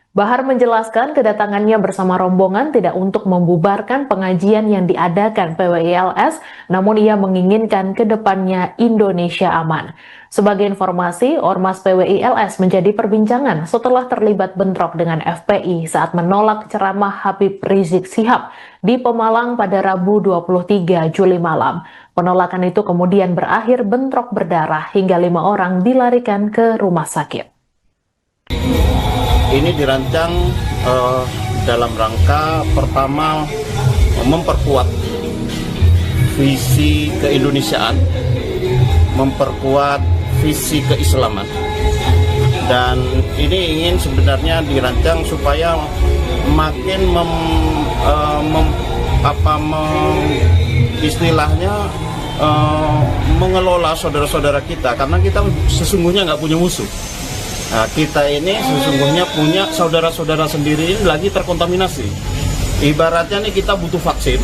Bahar menjelaskan kedatangannya bersama rombongan tidak untuk membubarkan pengajian yang diadakan PWI-LS, namun ia menginginkan ke depannya Indonesia aman. Sebagai informasi, Ormas PWI-LS menjadi perbincangan setelah terlibat bentrok dengan FPI saat menolak ceramah Habib Rizik Syihab di Pemalang pada Rabu 23 Juli malam. Penolakan itu kemudian berakhir bentrok berdarah hingga 5 orang dilarikan ke rumah sakit. Ini dirancang dalam rangka pertama memperkuat visi keindonesiaan, memperkuat visi keislaman, dan ini ingin sebenarnya dirancang supaya makin istilahnya mengelola saudara-saudara kita, karena kita sesungguhnya nggak punya musuh. Nah, kita ini sesungguhnya punya saudara-saudara sendiri ini lagi terkontaminasi. Ibaratnya nih kita butuh vaksin,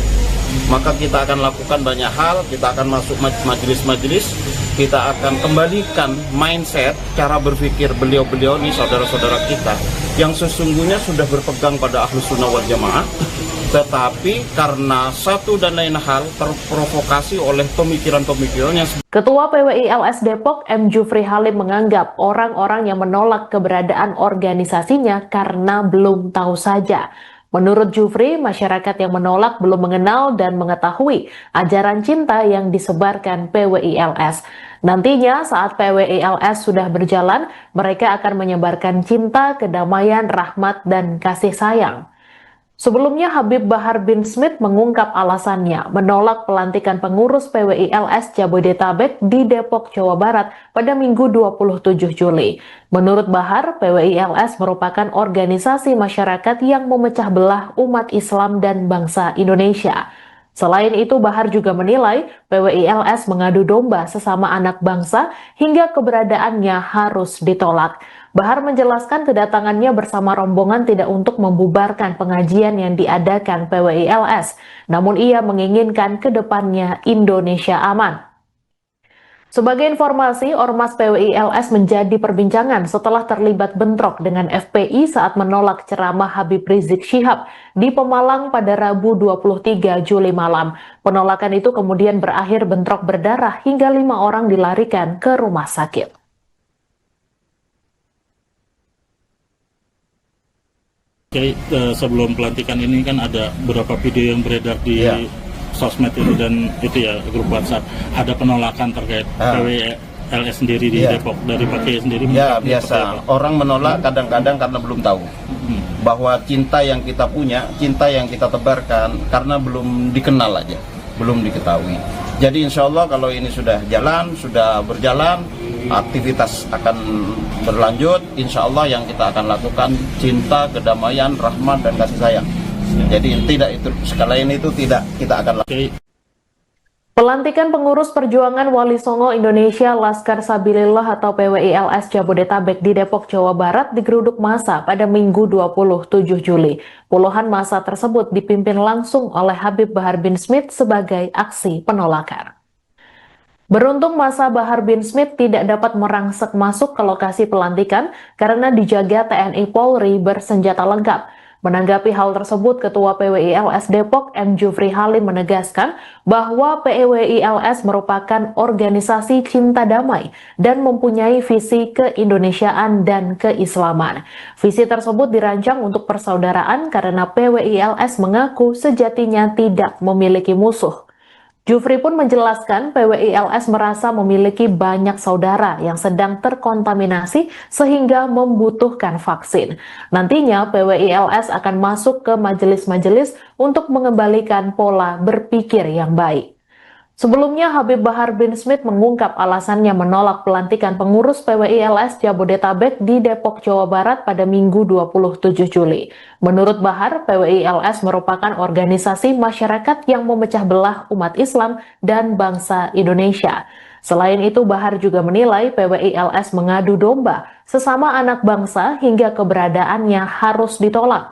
maka kita akan lakukan banyak hal, kita akan masuk majelis-majelis, kita akan kembalikan mindset, cara berpikir beliau-beliau nih saudara-saudara kita yang sesungguhnya sudah berpegang pada Ahlus Sunnah wal Jamaah, tetapi karena satu dan lain hal terprovokasi oleh pemikiran-pemikiran yang... Ketua PWI-LS Depok M. Jufri Halim menganggap orang-orang yang menolak keberadaan organisasinya karena belum tahu saja. Menurut Jufri, masyarakat yang menolak belum mengenal dan mengetahui ajaran cinta yang disebarkan PWI-LS. Nantinya saat PWI-LS sudah berjalan, mereka akan menyebarkan cinta, kedamaian, rahmat, dan kasih sayang. Sebelumnya, Habib Bahar bin Smith mengungkap alasannya menolak pelantikan pengurus PWI-LS Jabodetabek di Depok, Jawa Barat pada Minggu 27 Juli. Menurut Bahar, PWI-LS merupakan organisasi masyarakat yang memecah belah umat Islam dan bangsa Indonesia. Selain itu, Bahar juga menilai PWI-LS mengadu domba sesama anak bangsa hingga keberadaannya harus ditolak. Bahar menjelaskan kedatangannya bersama rombongan tidak untuk membubarkan pengajian yang diadakan PWI-LS, namun ia menginginkan ke depannya Indonesia aman. Sebagai informasi, Ormas PWI-LS menjadi perbincangan setelah terlibat bentrok dengan FPI saat menolak ceramah Habib Rizik Syihab di Pemalang pada Rabu 23 Juli malam. Penolakan itu kemudian berakhir bentrok berdarah hingga 5 orang dilarikan ke rumah sakit. Sebelum pelantikan ini kan ada beberapa video yang beredar di sosmed itu dan itu ya grup WhatsApp, ada penolakan terkait PWI-LS sendiri di Depok dari Pak Kiai sendiri. Ya biasa, orang menolak kadang-kadang karena belum tahu bahwa cinta yang kita punya, cinta yang kita tebarkan karena belum dikenal aja, belum diketahui. Jadi insya Allah kalau ini sudah berjalan, aktivitas akan berlanjut. Insya Allah yang kita akan lakukan cinta, kedamaian, rahmat, dan kasih sayang. Jadi tidak itu sekali ini itu tidak kita akan lakukan. Pelantikan pengurus perjuangan Wali Songo Indonesia Laskar Sabilillah atau PWI-LS Jabodetabek di Depok, Jawa Barat digeruduk massa pada Minggu 27 Juli. Puluhan massa tersebut dipimpin langsung oleh Habib Bahar bin Smith sebagai aksi penolakan. Beruntung massa Bahar bin Smith tidak dapat merangsek masuk ke lokasi pelantikan karena dijaga TNI Polri bersenjata lengkap. Menanggapi hal tersebut, Ketua PWI-LS Depok M. Jufri Halim menegaskan bahwa PWI-LS merupakan organisasi cinta damai dan mempunyai visi keindonesiaan dan keislaman. Visi tersebut dirancang untuk persaudaraan karena PWI-LS mengaku sejatinya tidak memiliki musuh. Jufri pun menjelaskan PWI-LS merasa memiliki banyak saudara yang sedang terkontaminasi sehingga membutuhkan vaksin. Nantinya PWI-LS akan masuk ke majelis-majelis untuk mengembalikan pola berpikir yang baik. Sebelumnya, Habib Bahar bin Smith mengungkap alasannya menolak pelantikan pengurus PWI-LS Jabodetabek di Depok, Jawa Barat pada Minggu 27 Juli. Menurut Bahar, PWI-LS merupakan organisasi masyarakat yang memecah belah umat Islam dan bangsa Indonesia. Selain itu, Bahar juga menilai PWI-LS mengadu domba sesama anak bangsa hingga keberadaannya harus ditolak.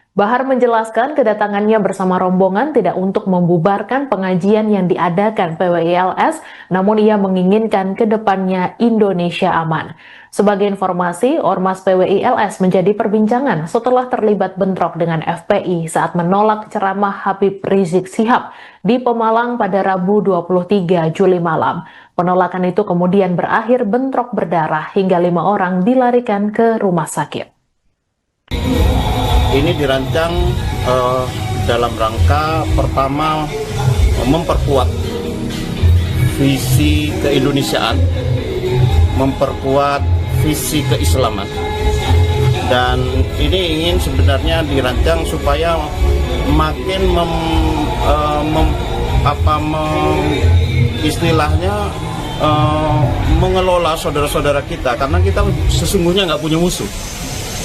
Bahar menjelaskan kedatangannya bersama rombongan tidak untuk membubarkan pengajian yang diadakan PWI-LS, namun ia menginginkan ke depannya Indonesia aman. Sebagai informasi, Ormas PWI-LS menjadi perbincangan setelah terlibat bentrok dengan FPI saat menolak ceramah Habib Rizik Syihab di Pemalang pada Rabu 23 Juli malam. Penolakan itu kemudian berakhir bentrok berdarah hingga 5 orang dilarikan ke rumah sakit. Ini dirancang dalam rangka pertama memperkuat visi keindonesiaan, memperkuat visi keislaman, dan ini ingin sebenarnya dirancang supaya makin istilahnya mengelola saudara-saudara kita, karena kita sesungguhnya nggak punya musuh.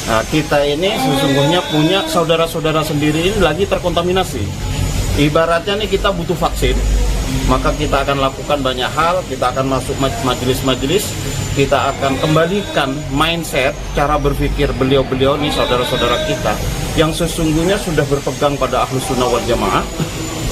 Nah, kita ini sesungguhnya punya saudara-saudara sendiri ini lagi terkontaminasi. Ibaratnya nih kita butuh vaksin, maka kita akan lakukan banyak hal, kita akan masuk majelis-majelis, kita akan kembalikan mindset, cara berpikir beliau-beliau nih saudara-saudara kita yang sesungguhnya sudah berpegang pada Ahlus Sunnah wal Jamaah,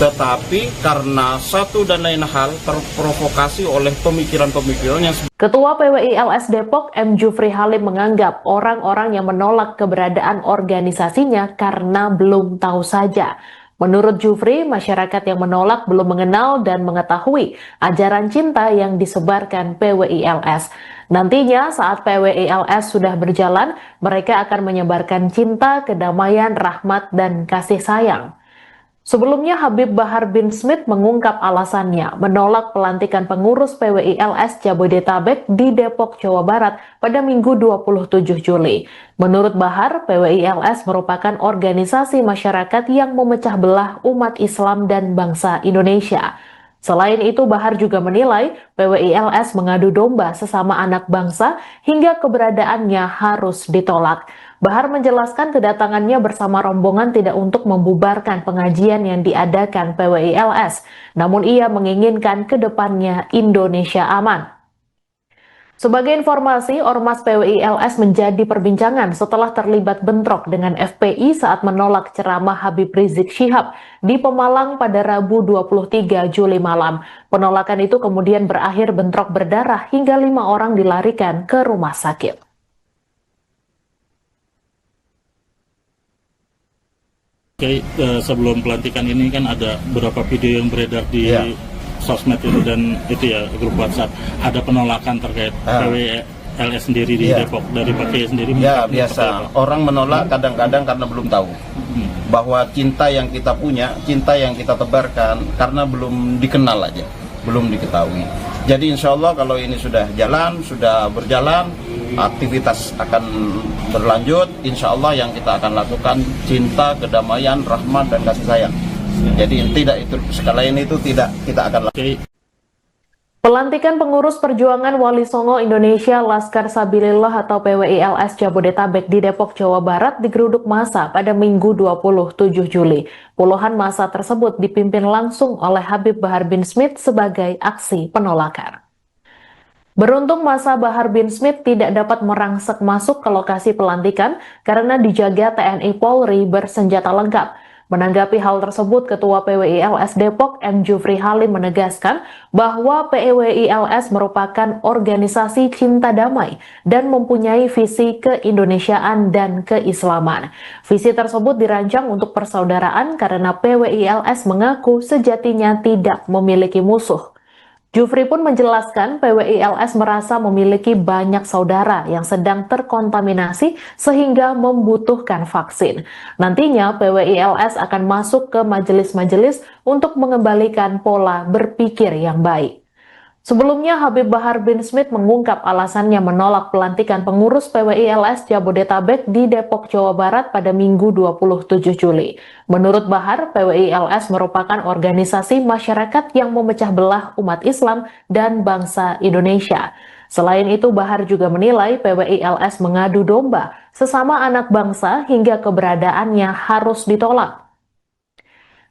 tetapi karena satu dan lain hal terprovokasi oleh pemikiran-pemikiran yang... Ketua PWI-LS Depok M. Jufri Halim menganggap orang-orang yang menolak keberadaan organisasinya karena belum tahu saja. Menurut Jufri, masyarakat yang menolak belum mengenal dan mengetahui ajaran cinta yang disebarkan PWI-LS. Nantinya saat PWI-LS sudah berjalan, mereka akan menyebarkan cinta, kedamaian, rahmat, dan kasih sayang. Sebelumnya, Habib Bahar bin Smith mengungkap alasannya menolak pelantikan pengurus PWI-LS Jabodetabek di Depok, Jawa Barat pada Minggu 27 Juli. Menurut Bahar, PWI-LS merupakan organisasi masyarakat yang memecah belah umat Islam dan bangsa Indonesia. Selain itu, Bahar juga menilai PWI-LS mengadu domba sesama anak bangsa hingga keberadaannya harus ditolak. Bahar menjelaskan kedatangannya bersama rombongan tidak untuk membubarkan pengajian yang diadakan PWI-LS, namun ia menginginkan ke depannya Indonesia aman. Sebagai informasi, Ormas PWI-LS menjadi perbincangan setelah terlibat bentrok dengan FPI saat menolak ceramah Habib Rizik Syihab di Pemalang pada Rabu 23 Juli malam. Penolakan itu kemudian berakhir bentrok berdarah hingga 5 orang dilarikan ke rumah sakit. Oke, sebelum pelantikan ini kan ada beberapa video yang beredar di sosmed itu dan itu ya grup WhatsApp, ada penolakan terkait PWI-LS sendiri di Depok dari Pak Kiai sendiri. Ya biasa, orang menolak kadang-kadang karena belum tahu bahwa cinta yang kita punya, cinta yang kita tebarkan karena belum dikenal aja, belum diketahui. Jadi insya Allah kalau ini sudah berjalan, aktivitas akan berlanjut. Insya Allah yang kita akan lakukan cinta, kedamaian, rahmat, dan kasih sayang. Jadi tidak itu sekalian itu tidak kita akan lakukan. Pelantikan pengurus perjuangan Wali Songo Indonesia Laskar Sabilillah atau PWI-LS Jabodetabek di Depok, Jawa Barat digeruduk massa pada Minggu 27 Juli. Puluhan massa tersebut dipimpin langsung oleh Habib Bahar bin Smith sebagai aksi penolakan. Beruntung massa Bahar bin Smith tidak dapat merangsek masuk ke lokasi pelantikan karena dijaga TNI Polri bersenjata lengkap. Menanggapi hal tersebut, Ketua PWI-LS Depok M. Jufri Halim menegaskan bahwa PWI-LS merupakan organisasi cinta damai dan mempunyai visi keindonesiaan dan keislaman. Visi tersebut dirancang untuk persaudaraan karena PWI-LS mengaku sejatinya tidak memiliki musuh. Jufri pun menjelaskan PWI-LS merasa memiliki banyak saudara yang sedang terkontaminasi sehingga membutuhkan vaksin. Nantinya PWI-LS akan masuk ke majelis-majelis untuk mengembalikan pola berpikir yang baik. Sebelumnya, Habib Bahar bin Smith mengungkap alasannya menolak pelantikan pengurus PWI-LS Jabodetabek di Depok, Jawa Barat pada Minggu 27 Juli. Menurut Bahar, PWI-LS merupakan organisasi masyarakat yang memecah belah umat Islam dan bangsa Indonesia. Selain itu, Bahar juga menilai PWI-LS mengadu domba sesama anak bangsa hingga keberadaannya harus ditolak.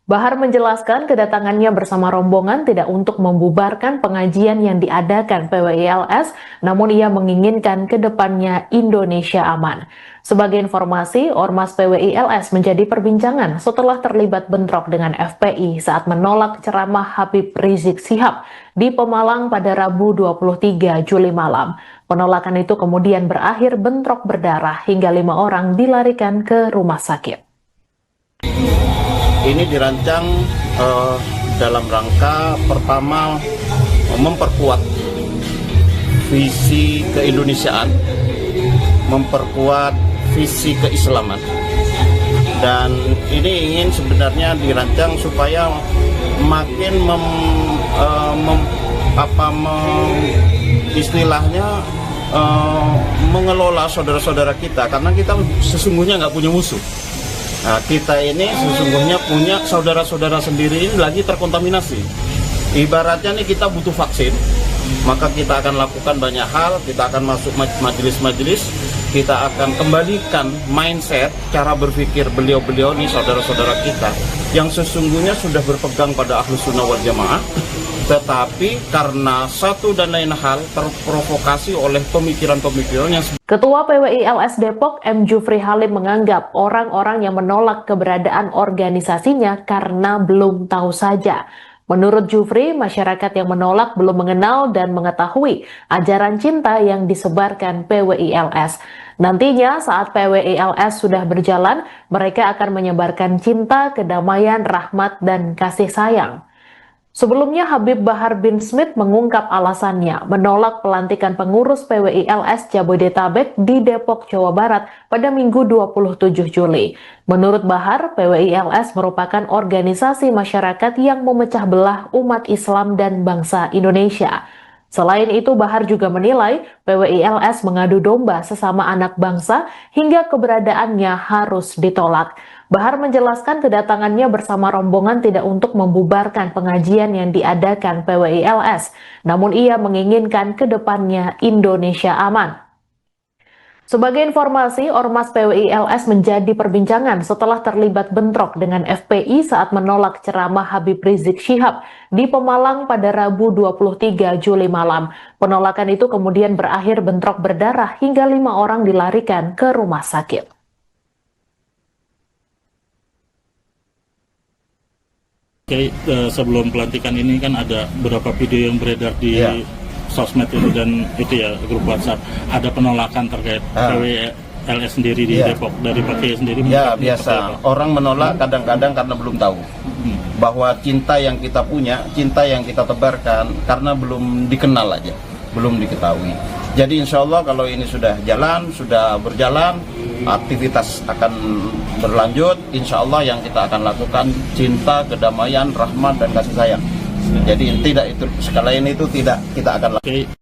Bahar menjelaskan kedatangannya bersama rombongan tidak untuk membubarkan pengajian yang diadakan PWI-LS, namun ia menginginkan ke depannya Indonesia aman. Sebagai informasi, Ormas PWI-LS menjadi perbincangan setelah terlibat bentrok dengan FPI saat menolak ceramah Habib Rizik Syihab di Pemalang pada Rabu 23 Juli malam. Penolakan itu kemudian berakhir bentrok berdarah hingga 5 orang dilarikan ke rumah sakit. Ini dirancang dalam rangka pertama memperkuat visi keindonesiaan, memperkuat visi keislaman, dan ini ingin sebenarnya dirancang supaya makin istilahnya mengelola saudara-saudara kita, karena kita sesungguhnya nggak punya musuh. Nah, kita ini sesungguhnya punya saudara-saudara sendiri ini lagi terkontaminasi. Ibaratnya nih kita butuh vaksin, maka kita akan lakukan banyak hal, kita akan masuk majelis-majelis, kita akan kembalikan mindset, cara berpikir beliau-beliau nih saudara-saudara kita yang sesungguhnya sudah berpegang pada Ahlus Sunnah wal Jamaah, tetapi karena satu dan lain hal terprovokasi oleh pemikiran-pemikiran yang Ketua PWI-LS Depok M. Jufri Halim menganggap orang-orang yang menolak keberadaan organisasinya karena belum tahu saja. Menurut Jufri, masyarakat yang menolak belum mengenal dan mengetahui ajaran cinta yang disebarkan PWI-LS. Nantinya saat PWI-LS sudah berjalan, mereka akan menyebarkan cinta, kedamaian, rahmat, dan kasih sayang. Sebelumnya, Habib Bahar bin Smith mengungkap alasannya menolak pelantikan pengurus PWI-LS Jabodetabek di Depok, Jawa Barat pada Minggu 27 Juli. Menurut Bahar, PWI-LS merupakan organisasi masyarakat yang memecah belah umat Islam dan bangsa Indonesia. Selain itu, Bahar juga menilai PWI-LS mengadu domba sesama anak bangsa hingga keberadaannya harus ditolak. Bahar menjelaskan kedatangannya bersama rombongan tidak untuk membubarkan pengajian yang diadakan PWI-LS, namun ia menginginkan ke depannya Indonesia aman. Sebagai informasi, Ormas PWI-LS menjadi perbincangan setelah terlibat bentrok dengan FPI saat menolak ceramah Habib Rizik Syihab di Pemalang pada Rabu 23 Juli malam. Penolakan itu kemudian berakhir bentrok berdarah hingga 5 orang dilarikan ke rumah sakit. Sebelum pelantikan ini kan ada beberapa video yang beredar di sosmed itu dan itu ya grup WhatsApp, ada penolakan terkait PWI-LS sendiri di Depok dari Pak Kiai sendiri. Ya biasa, orang menolak kadang-kadang karena belum tahu bahwa cinta yang kita punya, cinta yang kita tebarkan karena belum dikenal aja, belum diketahui. Jadi insya Allah kalau ini sudah berjalan, aktivitas akan berlanjut. Insya Allah yang kita akan lakukan cinta, kedamaian, rahmat, dan kasih sayang. Jadi sekali ini tidak kita akan lakukan.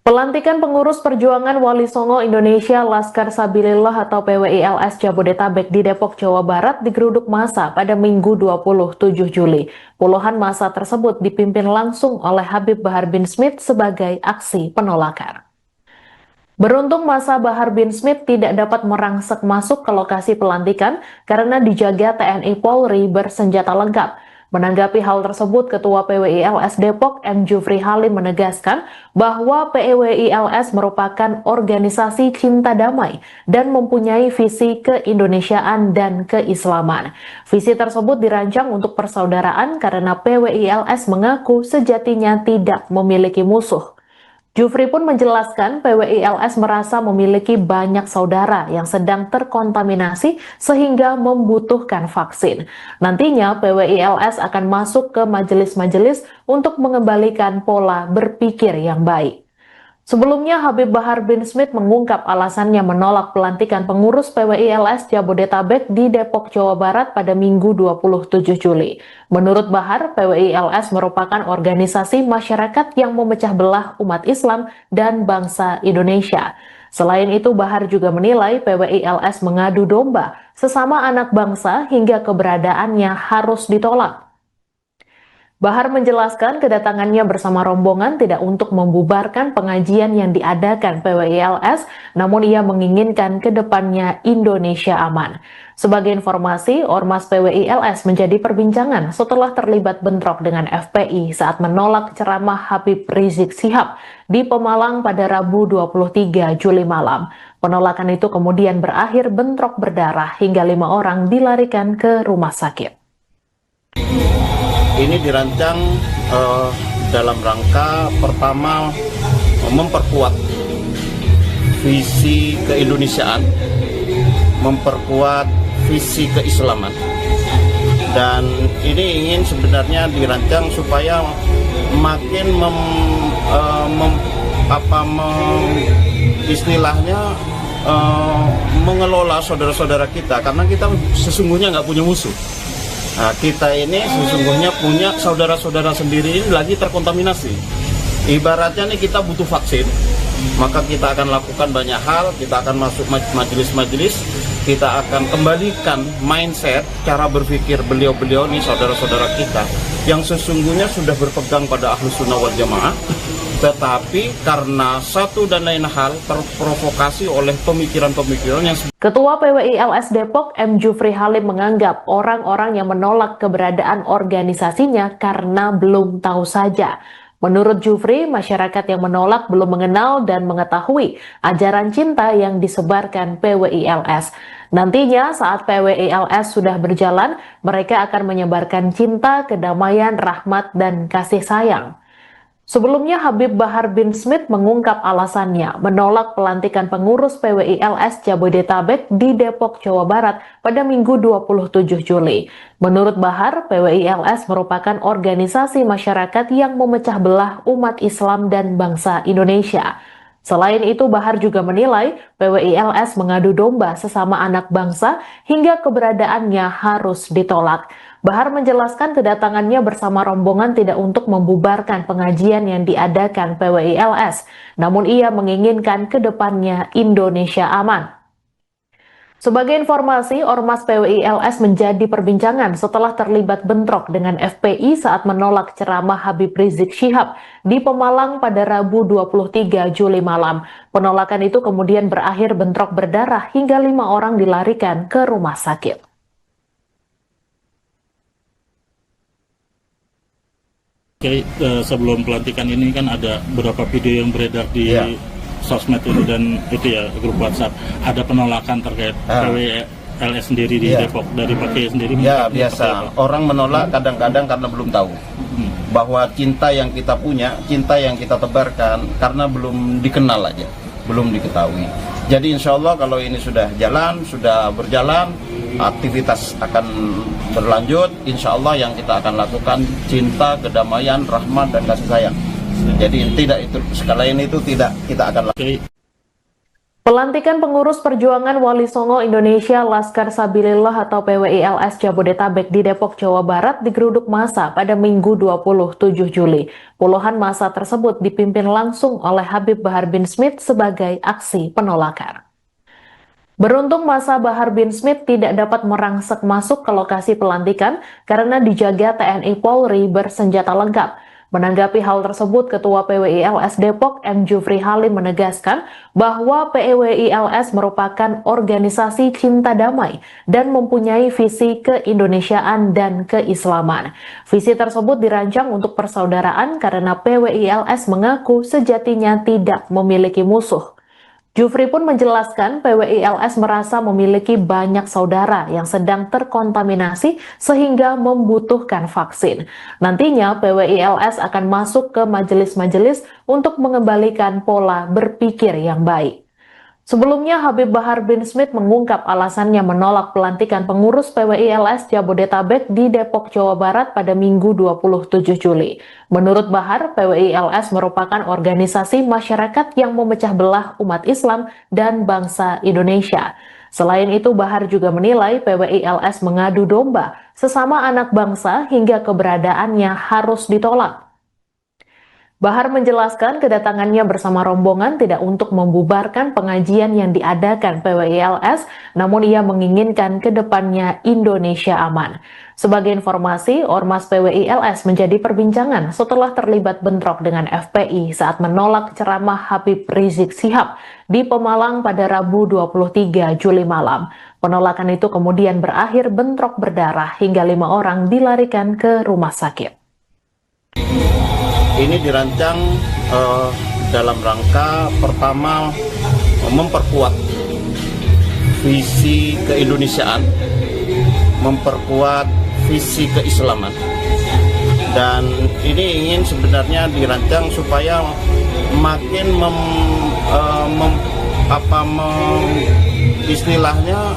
Pelantikan pengurus perjuangan Wali Songo Indonesia Laskar Sabilillah atau PWI-LS Jabodetabek di Depok, Jawa Barat digeruduk massa pada Minggu 27 Juli. Puluhan massa tersebut dipimpin langsung oleh Habib Bahar bin Smith sebagai aksi penolakan. Beruntung massa Bahar bin Smith tidak dapat merangsek masuk ke lokasi pelantikan karena dijaga TNI Polri bersenjata lengkap. Menanggapi hal tersebut, Ketua PWI-LS Depok M. Jufri Halim menegaskan bahwa PWI-LS merupakan organisasi cinta damai dan mempunyai visi keindonesiaan dan keislaman. Visi tersebut dirancang untuk persaudaraan karena PWI-LS mengaku sejatinya tidak memiliki musuh. Jufri pun menjelaskan PWI-LS merasa memiliki banyak saudara yang sedang terkontaminasi sehingga membutuhkan vaksin. Nantinya PWI-LS akan masuk ke majelis-majelis untuk mengembalikan pola berpikir yang baik. Sebelumnya, Habib Bahar bin Smith mengungkap alasannya menolak pelantikan pengurus PWI-LS Jabodetabek di Depok, Jawa Barat pada Minggu 27 Juli. Menurut Bahar, PWI-LS merupakan organisasi masyarakat yang memecah belah umat Islam dan bangsa Indonesia. Selain itu, Bahar juga menilai PWI-LS mengadu domba sesama anak bangsa hingga keberadaannya harus ditolak. Bahar menjelaskan kedatangannya bersama rombongan tidak untuk membubarkan pengajian yang diadakan PWI-LS, namun ia menginginkan ke depannya Indonesia aman. Sebagai informasi, Ormas PWI-LS menjadi perbincangan setelah terlibat bentrok dengan FPI saat menolak ceramah Habib Rizik Syihab di Pemalang pada Rabu 23 Juli malam. Penolakan itu kemudian berakhir bentrok berdarah hingga 5 orang dilarikan ke rumah sakit. Ini dirancang dalam rangka pertama memperkuat visi keindonesiaan, memperkuat visi keislaman, dan ini ingin sebenarnya dirancang supaya makin istilahnya mengelola saudara-saudara kita, karena kita sesungguhnya nggak punya musuh. Nah, kita ini sesungguhnya punya saudara-saudara sendiri ini lagi terkontaminasi. Ibaratnya nih kita butuh vaksin, maka kita akan lakukan banyak hal, kita akan masuk majelis-majelis, kita akan kembalikan mindset, cara berpikir beliau-beliau nih saudara-saudara kita yang sesungguhnya sudah berpegang pada Ahlus Sunnah wal Jamaah, tetapi karena satu dan lain hal terprovokasi oleh pemikiran-pemikiran yang... Ketua PWI-LS Depok M. Jufri Halim menganggap orang-orang yang menolak keberadaan organisasinya karena belum tahu saja. Menurut Jufri, masyarakat yang menolak belum mengenal dan mengetahui ajaran cinta yang disebarkan PWI-LS. Nantinya saat PWI-LS sudah berjalan, mereka akan menyebarkan cinta, kedamaian, rahmat, dan kasih sayang. Sebelumnya, Habib Bahar bin Smith mengungkap alasannya menolak pelantikan pengurus PWI-LS Jabodetabek di Depok, Jawa Barat pada Minggu 27 Juli. Menurut Bahar, PWI-LS merupakan organisasi masyarakat yang memecah belah umat Islam dan bangsa Indonesia. Selain itu, Bahar juga menilai PWI-LS mengadu domba sesama anak bangsa hingga keberadaannya harus ditolak. Bahar menjelaskan kedatangannya bersama rombongan tidak untuk membubarkan pengajian yang diadakan PWI-LS, namun ia menginginkan ke depannya Indonesia aman. Sebagai informasi, Ormas PWI-LS menjadi perbincangan setelah terlibat bentrok dengan FPI saat menolak ceramah Habib Rizik Syihab di Pemalang pada Rabu 23 Juli malam. Penolakan itu kemudian berakhir bentrok berdarah hingga 5 orang dilarikan ke rumah sakit. Oke, sebelum pelantikan ini kan ada beberapa video yang beredar di sosmed itu dan itu ya grup WhatsApp, ada penolakan terkait PWI-LS sendiri di Depok dari Pak Kiai sendiri. Ya biasa, orang menolak kadang-kadang karena belum tahu bahwa cinta yang kita punya, cinta yang kita tebarkan karena belum dikenal aja, belum diketahui. Jadi insya Allah kalau ini sudah berjalan, aktivitas akan berlanjut. Insya Allah yang kita akan lakukan cinta, kedamaian, rahmat dan kasih sayang. Jadi sekalian itu tidak kita akan lakukan. Pelantikan pengurus perjuangan Wali Songo Indonesia Laskar Sabilillah atau PWI-LS Jabodetabek di Depok, Jawa Barat digeruduk massa pada Minggu 27 Juli. Puluhan massa tersebut dipimpin langsung oleh Habib Bahar bin Smith sebagai aksi penolakan. Beruntung massa Bahar bin Smith tidak dapat merangsek masuk ke lokasi pelantikan karena dijaga TNI Polri bersenjata lengkap. Menanggapi hal tersebut, Ketua PWI-LS Depok M. Jufri Halim menegaskan bahwa PWI-LS merupakan organisasi cinta damai dan mempunyai visi keindonesiaan dan keislaman. Visi tersebut dirancang untuk persaudaraan karena PWI-LS mengaku sejatinya tidak memiliki musuh. Jufri pun menjelaskan PWI-LS merasa memiliki banyak saudara yang sedang terkontaminasi sehingga membutuhkan vaksin. Nantinya PWI-LS akan masuk ke majelis-majelis untuk mengembalikan pola berpikir yang baik. Sebelumnya, Habib Bahar bin Smith mengungkap alasannya menolak pelantikan pengurus PWI-LS Jabodetabek di Depok, Jawa Barat pada Minggu 27 Juli. Menurut Bahar, PWI-LS merupakan organisasi masyarakat yang memecah belah umat Islam dan bangsa Indonesia. Selain itu, Bahar juga menilai PWI-LS mengadu domba sesama anak bangsa hingga keberadaannya harus ditolak. Bahar menjelaskan kedatangannya bersama rombongan tidak untuk membubarkan pengajian yang diadakan PWI-LS, namun ia menginginkan ke depannya Indonesia aman. Sebagai informasi, Ormas PWI-LS menjadi perbincangan setelah terlibat bentrok dengan FPI saat menolak ceramah Habib Rizik Syihab di Pemalang pada Rabu 23 Juli malam. Penolakan itu kemudian berakhir bentrok berdarah hingga 5 orang dilarikan ke rumah sakit. Ini dirancang dalam rangka pertama memperkuat visi keindonesiaan, memperkuat visi keislaman, dan ini ingin sebenarnya dirancang supaya makin istilahnya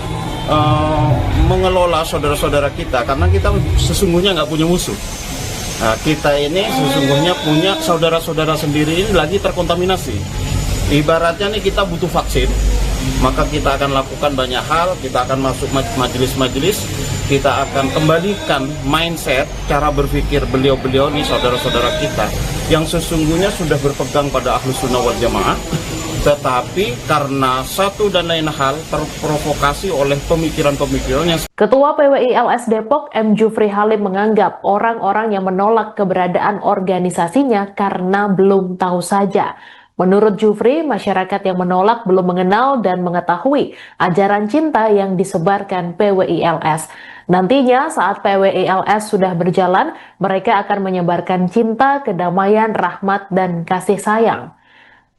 mengelola saudara-saudara kita, karena kita sesungguhnya nggak punya musuh. Nah, kita ini sesungguhnya punya saudara-saudara sendiri ini lagi terkontaminasi. Ibaratnya nih kita butuh vaksin, maka kita akan lakukan banyak hal, kita akan masuk majelis-majelis, kita akan kembalikan mindset, cara berpikir beliau-beliau nih saudara-saudara kita yang sesungguhnya sudah berpegang pada Ahlus Sunnah wal Jamaah, tetapi karena satu dan lain hal terprovokasi oleh pemikiran-pemikiran yang... Ketua PWI-LS Depok M. Jufri Halim menganggap orang-orang yang menolak keberadaan organisasinya karena belum tahu saja. Menurut Jufri, masyarakat yang menolak belum mengenal dan mengetahui ajaran cinta yang disebarkan PWI-LS. Nantinya saat PWI-LS sudah berjalan, mereka akan menyebarkan cinta, kedamaian, rahmat, dan kasih sayang.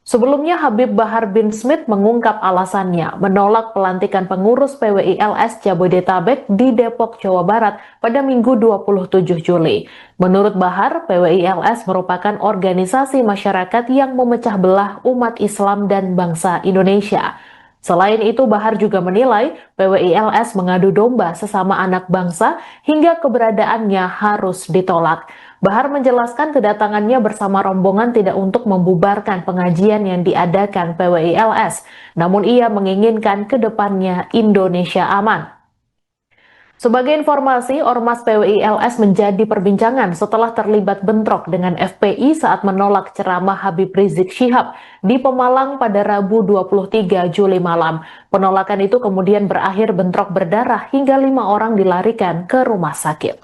Sebelumnya, Habib Bahar bin Smith mengungkap alasannya menolak pelantikan pengurus PWI-LS Jabodetabek di Depok, Jawa Barat pada Minggu 27 Juli. Menurut Bahar, PWI-LS merupakan organisasi masyarakat yang memecah belah umat Islam dan bangsa Indonesia. Selain itu, Bahar juga menilai PWI-LS mengadu domba sesama anak bangsa hingga keberadaannya harus ditolak. Bahar menjelaskan kedatangannya bersama rombongan tidak untuk membubarkan pengajian yang diadakan PWI-LS, namun ia menginginkan ke depannya Indonesia aman. Sebagai informasi, Ormas PWI-LS menjadi perbincangan setelah terlibat bentrok dengan FPI saat menolak ceramah Habib Rizik Syihab di Pemalang pada Rabu 23 Juli malam. Penolakan itu kemudian berakhir bentrok berdarah hingga 5 orang dilarikan ke rumah sakit.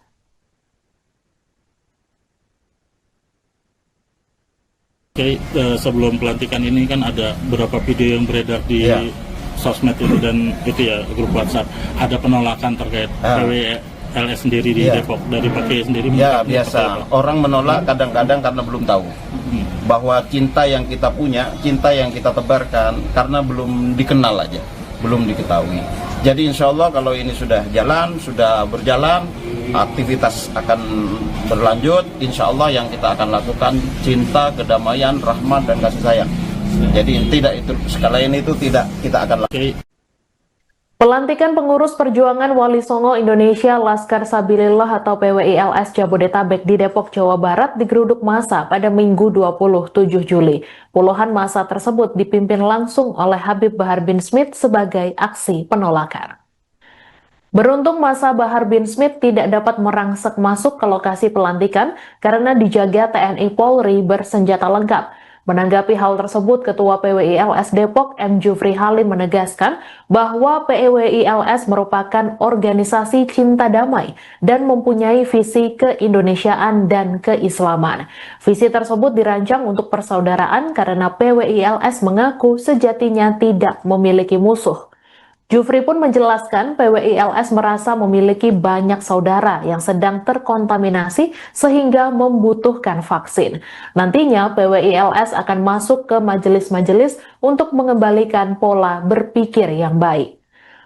Oke, sebelum pelantikan ini kan ada beberapa video yang beredar di sosmed itu dan itu ya grup WhatsApp, ada penolakan terkait PWI-LS sendiri di Depok dari Pak Kiai sendiri. Ya biasa, orang menolak kadang-kadang karena belum tahu bahwa cinta yang kita punya, cinta yang kita tebarkan karena belum dikenal aja, belum diketahui. Jadi insya Allah kalau ini sudah berjalan, aktivitas akan berlanjut. Insya Allah yang kita akan lakukan cinta, kedamaian, rahmat, dan kasih sayang. Jadi tidak itu, sekalian itu tidak kita akan lakukan. Pelantikan pengurus perjuangan Wali Songo Indonesia Laskar Sabilillah atau PWI-LS Jabodetabek di Depok, Jawa Barat digeruduk massa pada Minggu 27 Juli. Puluhan massa tersebut dipimpin langsung oleh Habib Bahar bin Smith sebagai aksi penolakan. Beruntung massa Bahar bin Smith tidak dapat merangsek masuk ke lokasi pelantikan karena dijaga TNI Polri bersenjata lengkap. Menanggapi hal tersebut, Ketua PWI-LS Depok M. Jufri Halim menegaskan bahwa PWI-LS merupakan organisasi cinta damai dan mempunyai visi keindonesiaan dan keislaman. Visi tersebut dirancang untuk persaudaraan karena PWI-LS mengaku sejatinya tidak memiliki musuh. Jufri pun menjelaskan PWI-LS merasa memiliki banyak saudara yang sedang terkontaminasi sehingga membutuhkan vaksin. Nantinya PWI-LS akan masuk ke majelis-majelis untuk mengembalikan pola berpikir yang baik.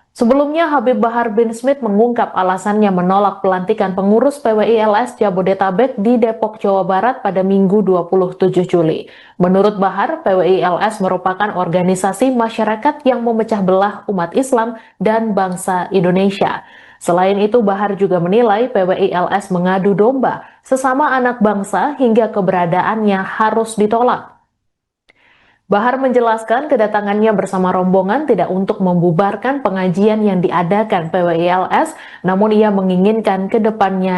Sebelumnya, Habib Bahar bin Smith mengungkap alasannya menolak pelantikan pengurus PWI-LS Jabodetabek di Depok, Jawa Barat pada Minggu 27 Juli. Menurut Bahar, PWI-LS merupakan organisasi masyarakat yang memecah belah umat Islam dan bangsa Indonesia. Selain itu, Bahar juga menilai PWI-LS mengadu domba sesama anak bangsa hingga keberadaannya harus ditolak. Bahar menjelaskan kedatangannya bersama rombongan tidak untuk membubarkan pengajian yang diadakan PWI-LS, namun ia menginginkan ke depannya